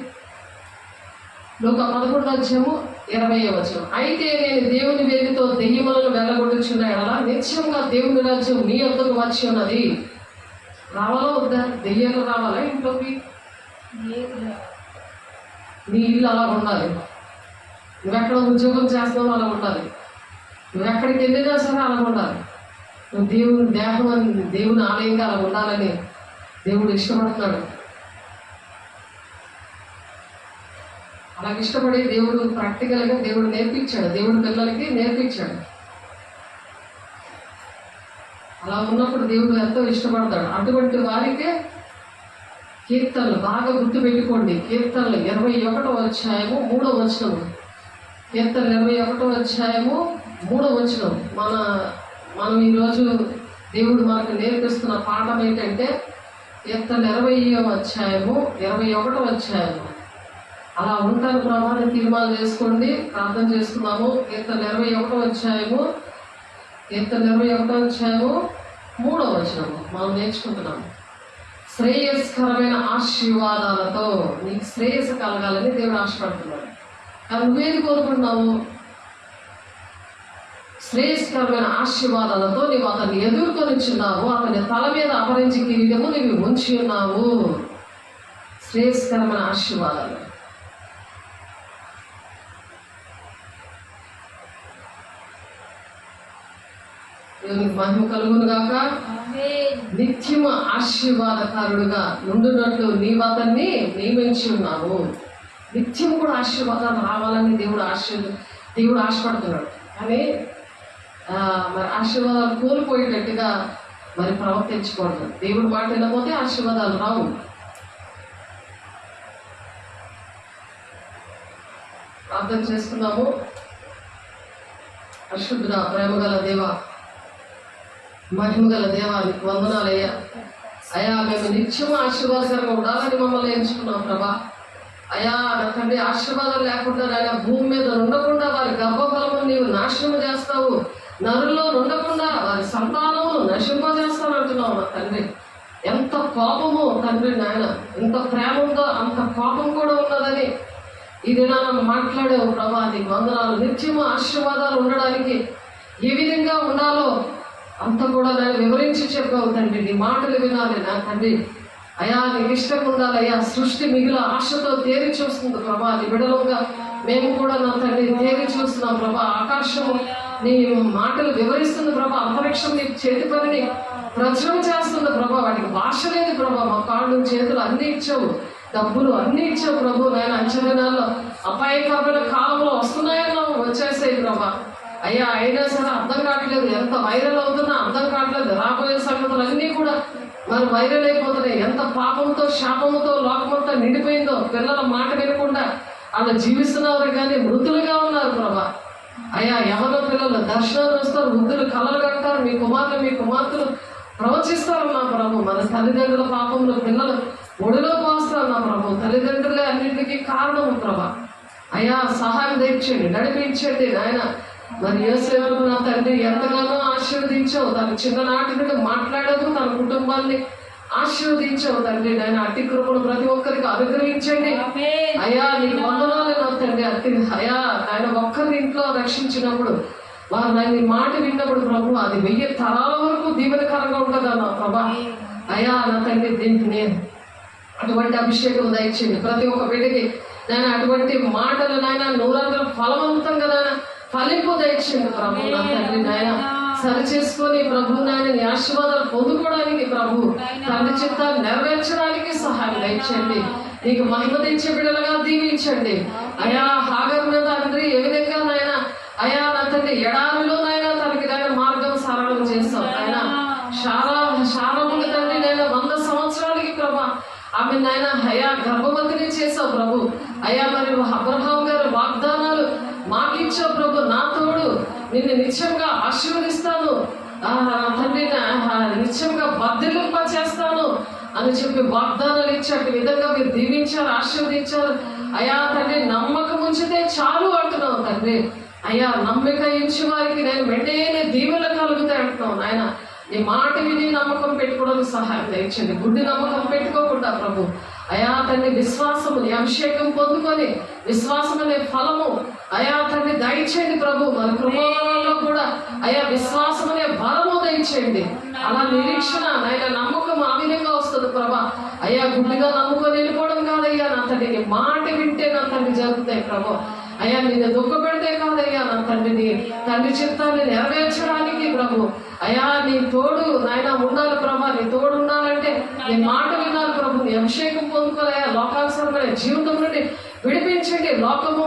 లూకా 11వ అధ్యాయము 20వ వచనం. అయితే నేను దేవుని వేలితో దెయ్యములను వెళ్ళగొట్టుచున్న ఎడల నిత్యంగా దేవుని రాజ్యం నీ వద్దకు వచ్చి ఉన్నది. రావాలా వద్దా? దెయ్యాలు రావాలా ఇంట్లోకి? నీ ఇల్లు అలా ఉండాలి, నువ్వెక్కడ ఉద్యోగం చేస్తున్నావు అలా ఉండాలి, నువ్వెక్కడికి వెళ్ళినా సరే అలా ఉండాలి. నువ్వు దేవుని దేహం అని దేవుని ఆలయంగా అలా ఉండాలని దేవుడు ఇష్టపడుతున్నాడు. అలాగే ఇష్టపడి దేవుడు ప్రాక్టికల్గా దేవుడు నేర్పించాడు, దేవుడు పిల్లలకి నేర్పించాడు. అలా ఉన్నప్పుడు దేవుడు ఎంతో ఇష్టపడతాడు. అటువంటి వారికే కీర్తనలు బాగా గుర్తుపెట్టుకోండి. కీర్తనలు 21వ అధ్యాయము 3వ వచనము. కీర్తనలు 21వ అధ్యాయము 3వ వచనం. మనం ఈరోజు దేవుడు మనకు నేర్పిస్తున్న పాఠం ఏంటంటే కీర్తనలు 20వ అధ్యాయము 21వ అధ్యాయము. అలా ఉంటాను ప్రభావం తీర్మానం చేసుకోండి, ప్రార్థన చేసుకున్నాము. కీర్తనలు 21వ అధ్యాయము 3వ వచనము మనం నేర్చుకుంటున్నాము. శ్రేయస్కరమైన ఆశీర్వాదాలతో నీకు శ్రేయస్సు కలగాలని దేవుడు ఆశపడుతున్నాడు. కానీ నువ్వేది కోరుకుంటున్నావు? శ్రేయస్కరమైన ఆశీర్వాదాలతో నీవు అతన్ని ఎదుర్కొనిచున్నావు, అతని తల మీద అపరించి కిరీటము నీవు ఉంచి ఉన్నావు. శ్రేయస్కరమైన ఆశీర్వాదాలు. దేవునికి మహిమ కలుగును గాక. నిత్యము ఆశీర్వాదకారుడుగా నుండునట్లు నీవు అతన్ని నియమించి ఉన్నావు. నిత్యం కూడా ఆశీర్వాదాలు రావాలని దేవుడు ఆశపడుతున్నాడు. కానీ మరి ఆశీర్వాదాలు కోల్పోయేటట్టుగా మరి ప్రవర్తించకూడదు. దేవుడు మాట వినకపోతే ఆశీర్వాదాలు రావు. ప్రార్థన చేస్తున్నాము. అశుద్ధ ప్రేమగల దేవ, మహిమగల దేవానికి వందనాలయ్యా. అయ్యా మేము నిత్యం ఆశీర్వాదకరంగా ఉండాలని మమ్మల్ని ఎంచుకున్నాం ప్రభా. అయ్యా నా తండ్రి ఆశీర్వాదాలు లేకుండా ఆయన భూమి మీద ఉండకుండా వారి గర్భఫలము నీవు నాశనం చేస్తావు, నరుల్లో ఉండకుండా వారి సంతానము నశింపజేస్తాను అంటున్నావు నా తండ్రి. ఎంత కోపము తండ్రి నాయన, ఎంత ప్రేమ ఉందో అంత కోపం కూడా ఉన్నదని ఈ దినాలను మాట్లాడావు ప్రభా. నీకు వందనాలు. నిత్యము ఆశీర్వాదాలు ఉండడానికి ఏ విధంగా ఉండాలో అంత కూడా నేను వివరించి చెప్పావు తండ్రి. నీ మాటలు వినాలి నా తండ్రి. అయా నీకు ఇష్టం ఉండాలి అయ్యా. సృష్టి మిగిలిన ఆశతో తేరి చూస్తుంది ప్రభా. నీ బిడలుగా మేము కూడా నా తండ్రి తేరి చూస్తున్నాం ప్రభా. ఆకాశము నీ మాటలు వివరిస్తుంది ప్రభా. అంతరిక్షం నీ చేతి పనిని ప్రచురం చేస్తుంది ప్రభా. వాటికి భాష లేదు ప్రభా. మా కాళ్ళు చేతులు అన్నీ ఇచ్చావు, డబ్బులు అన్నీ ఇచ్చావు ప్రభు. నేను అంచెదినాల్లో అపాయకరమైన కాలంలో వస్తున్నాయో వచ్చేసాయి ప్రభా. అయ్యా అయినా సరే అర్థం కావట్లేదు, ఎంత వైరల్ అవుతున్నా అర్థం కావట్లేదు. రాబోయే సంగతులు అన్నీ కూడా మరి వైరల్ అయిపోతున్నాయి. ఎంత పాపంతో శాపంతో లోకమంతా నిండిపోయిందో. పిల్లల మాట వినకుండా అలా జీవిస్తున్నారు కానీ మృతులుగా ఉన్నారు ప్రభా. అయ్యా ఎవరో పిల్లలు దర్శనాలు వస్తారు, వృద్ధులు కలలు కంటారు, మీ కుమార్తెలు ప్రవచిస్తారు నా ప్రభు. మన తల్లిదండ్రుల పాపంలో పిల్లలు ఒడిలో పోస్తారు నా ప్రభు. తల్లిదండ్రులే అన్నింటికీ కారణము ప్రభా. అయ్యా సహాయం తెచ్చండి, నడిపించండి నాయన. మరి యోసేపు నా తండ్రి ఎంతగానో ఆశీర్వదించావు. తన చిన్ననాటి నుండి మాట్లాడదు, తన కుటుంబాన్ని ఆశీర్వదించావు తండ్రి. నాయన అట్టి కృపను ప్రతి ఒక్కరికి అనుగ్రహించండి అయ్యా. నీకు వందనాలు నా తండ్రి. అయ్యా ఆయన ఒక్కరి ఇంట్లో రక్షించినప్పుడు వారు నీ మాట విన్నప్పుడు ప్రభు అది 1000 తరాల వరకు దీవెనకరంగా ఉంటుందా నా ప్రభా. అయ్యా నా తండ్రి దీనికి నేను అటువంటి అభిషేకం దయచేయండి ప్రతి ఒక్క బిడ్డకి నాయన. అటువంటి మాటలు నాయన నూరంతర ఫలవంతంగా నాయన ఫలింపు దయచేయండి ప్రభు నా తండ్రి. నాయన సరి చేసుకొని ప్రభు నాయన నీ ఆశీర్వాదాలు పొందుకోవడానికి ప్రభు తండ్రి చిత్తాన్ని నెరవేర్చడానికి సహాయం దయచేయండి. నీకు మహిమ తెచ్చే బిడ్డలుగా దీవించండి అయ్యా. హాగర్ మీద తండ్రి ఏ విధంగా నాయన అయ్యా నా తండ్రి ఎడారిలో నాయన తనకి నాయన మార్గం సరళం చేస్తాం ఆయన. శారముగా తండ్రి నేను 100 సంవత్సరాలకి ప్రభా ఆమె నాయన అయ్యా గర్భవతిని చేసావు ప్రభు. అయ్యా మరి అబ్రహాం గారు వాగ్దానాలు మాకిచ్చావు ప్రభు. నా తోడు నిన్ను నిత్యంగా ఆశీర్వదిస్తాను తండ్రి, నిత్యంగా బద్దలింప చేస్తాను అని చెప్పి వాగ్దానాలు ఇచ్చాడు. విధంగా మీరు దీవించారు, ఆశీర్వదించారు అయ్యా తండ్రి. నమ్మకం ఉంచితే చాలు అంటున్నావు తండ్రి. అయ్యా నమ్మిక ఇచ్చి వారికి నేను వెంటనే దీవెనలు కలుగుతాయి అంటున్నావు నాయన. నీ మాట విని నమ్మకం పెట్టుకోవడానికి సహాయం దయచండి. గుడ్డి నమ్మకం పెట్టుకోకుండా ప్రభు అయా తండ్రి విశ్వాసము అభిషేకం పొందుకొని విశ్వాసం అనే ఫలము అయా తండ్రి దయచేయండి ప్రభు. మన కృపలో కూడా అయా విశ్వాసం అనే బలము దయచేయండి. అలా నిరీక్షణ నాయన నమ్మకం ఆ విధంగా వస్తుంది ప్రభా. అయ్యా గుడ్డిగా నమ్ముకొని వెళ్ళిపోవడం కాదయ్యా నా తండ్రి. నీ మాట వింటే నా తండ్రి జరుగుతాయి ప్రభు. అయ్యా నిన్ను దుఃఖపెడితే కాదయ్యా నా తండ్రిని తండ్రి చిత్తాన్ని నెరవేర్చడానికి ప్రభు అయ్యా నీ తోడు నాయన ఉండాలి ప్రభా. నీ తోడు ఉండాలంటే నీ మాట వినాలి ప్రభు. నీ అభిషేకం పొందుకోలయ్యా. లోకానుసరమైన జీవితం నుండి విడిపించండి. లోకము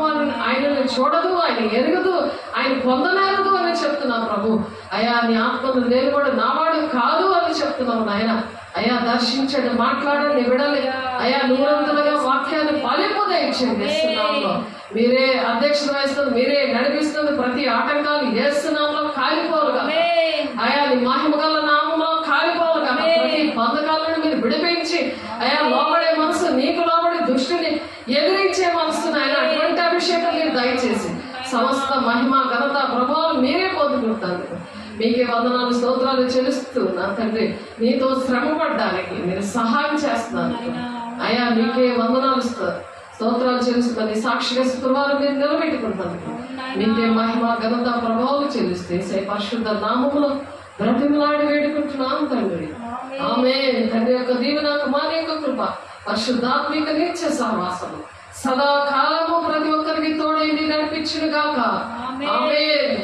ఆయనను చూడదు, ఆయన ఎరగదు, ఆయన పొందనేరదు అని చెప్తున్నావు ప్రభు. అయ్యా నీ ఆత్మను నేను కూడా నావాడు కాదు అని చెప్తున్నావు నాయన. అయ్యా దర్శించండి, మాట్లాడండి, విడాలి అయ్యా. నూరంతలుగా వాక్యాన్ని ఫలింపు దయచేయండి. ఇస్తున్నాంలో మీరే అధ్యక్షత వహిస్తుంది, మీరే నడిపిస్తుంది. ప్రతి ఆటంకాలు ఏస్తున్నాంలో కాలిపోరుగా అయ్యా. నీ మహిమగల నామంలో కాలిపోరుగా ప్రతి బంధకాలను మీరు విడిపించి అయ్యా లోబడే మనసు, నీకు లోబడి దుష్టిని ఎదిరించే మనసు ఆయన. అటువంటి అభిషేకం మీరు దయచేసి సమస్త మహిమ ఘనత ప్రభావం మీరే పొందుకుంటారు. మీకే వందనాలు స్తోత్రాలు చెల్లిస్తూ నా తండ్రి నీతో శ్రమ పడ్డానికి మీరు సహాయం చేస్తున్నారు అయ్యా. మీకే వందనాలు స్తోత్రాలు చెల్లిస్తుంది. సాక్షిగా శుక్రవారం మీరు నిలబెట్టుకుంటాను. మీకే మహిమ ఘనత ప్రభావం చెల్లిస్తే పరిశుద్ధ నామములో బ్రతిమలాడి వేడుకుంటున్నాను తండ్రి. ఆమేన్. తండ్రి యొక్క దీవెన, కుమారుని యొక్క కృప, పరిశుద్ధాత్మిక నిత్య సహవాసము సదాకాలము ప్రతి ఒక్కరికి తోడైంది నడిపించును గాక. ఆమేన్.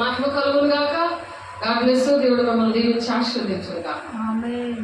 మహిమ కలుగును గాక. God bless you. దేవుడు మిమ్మల్ని దీవించి ఆశీర్వదించును గాక. ఆమేన్.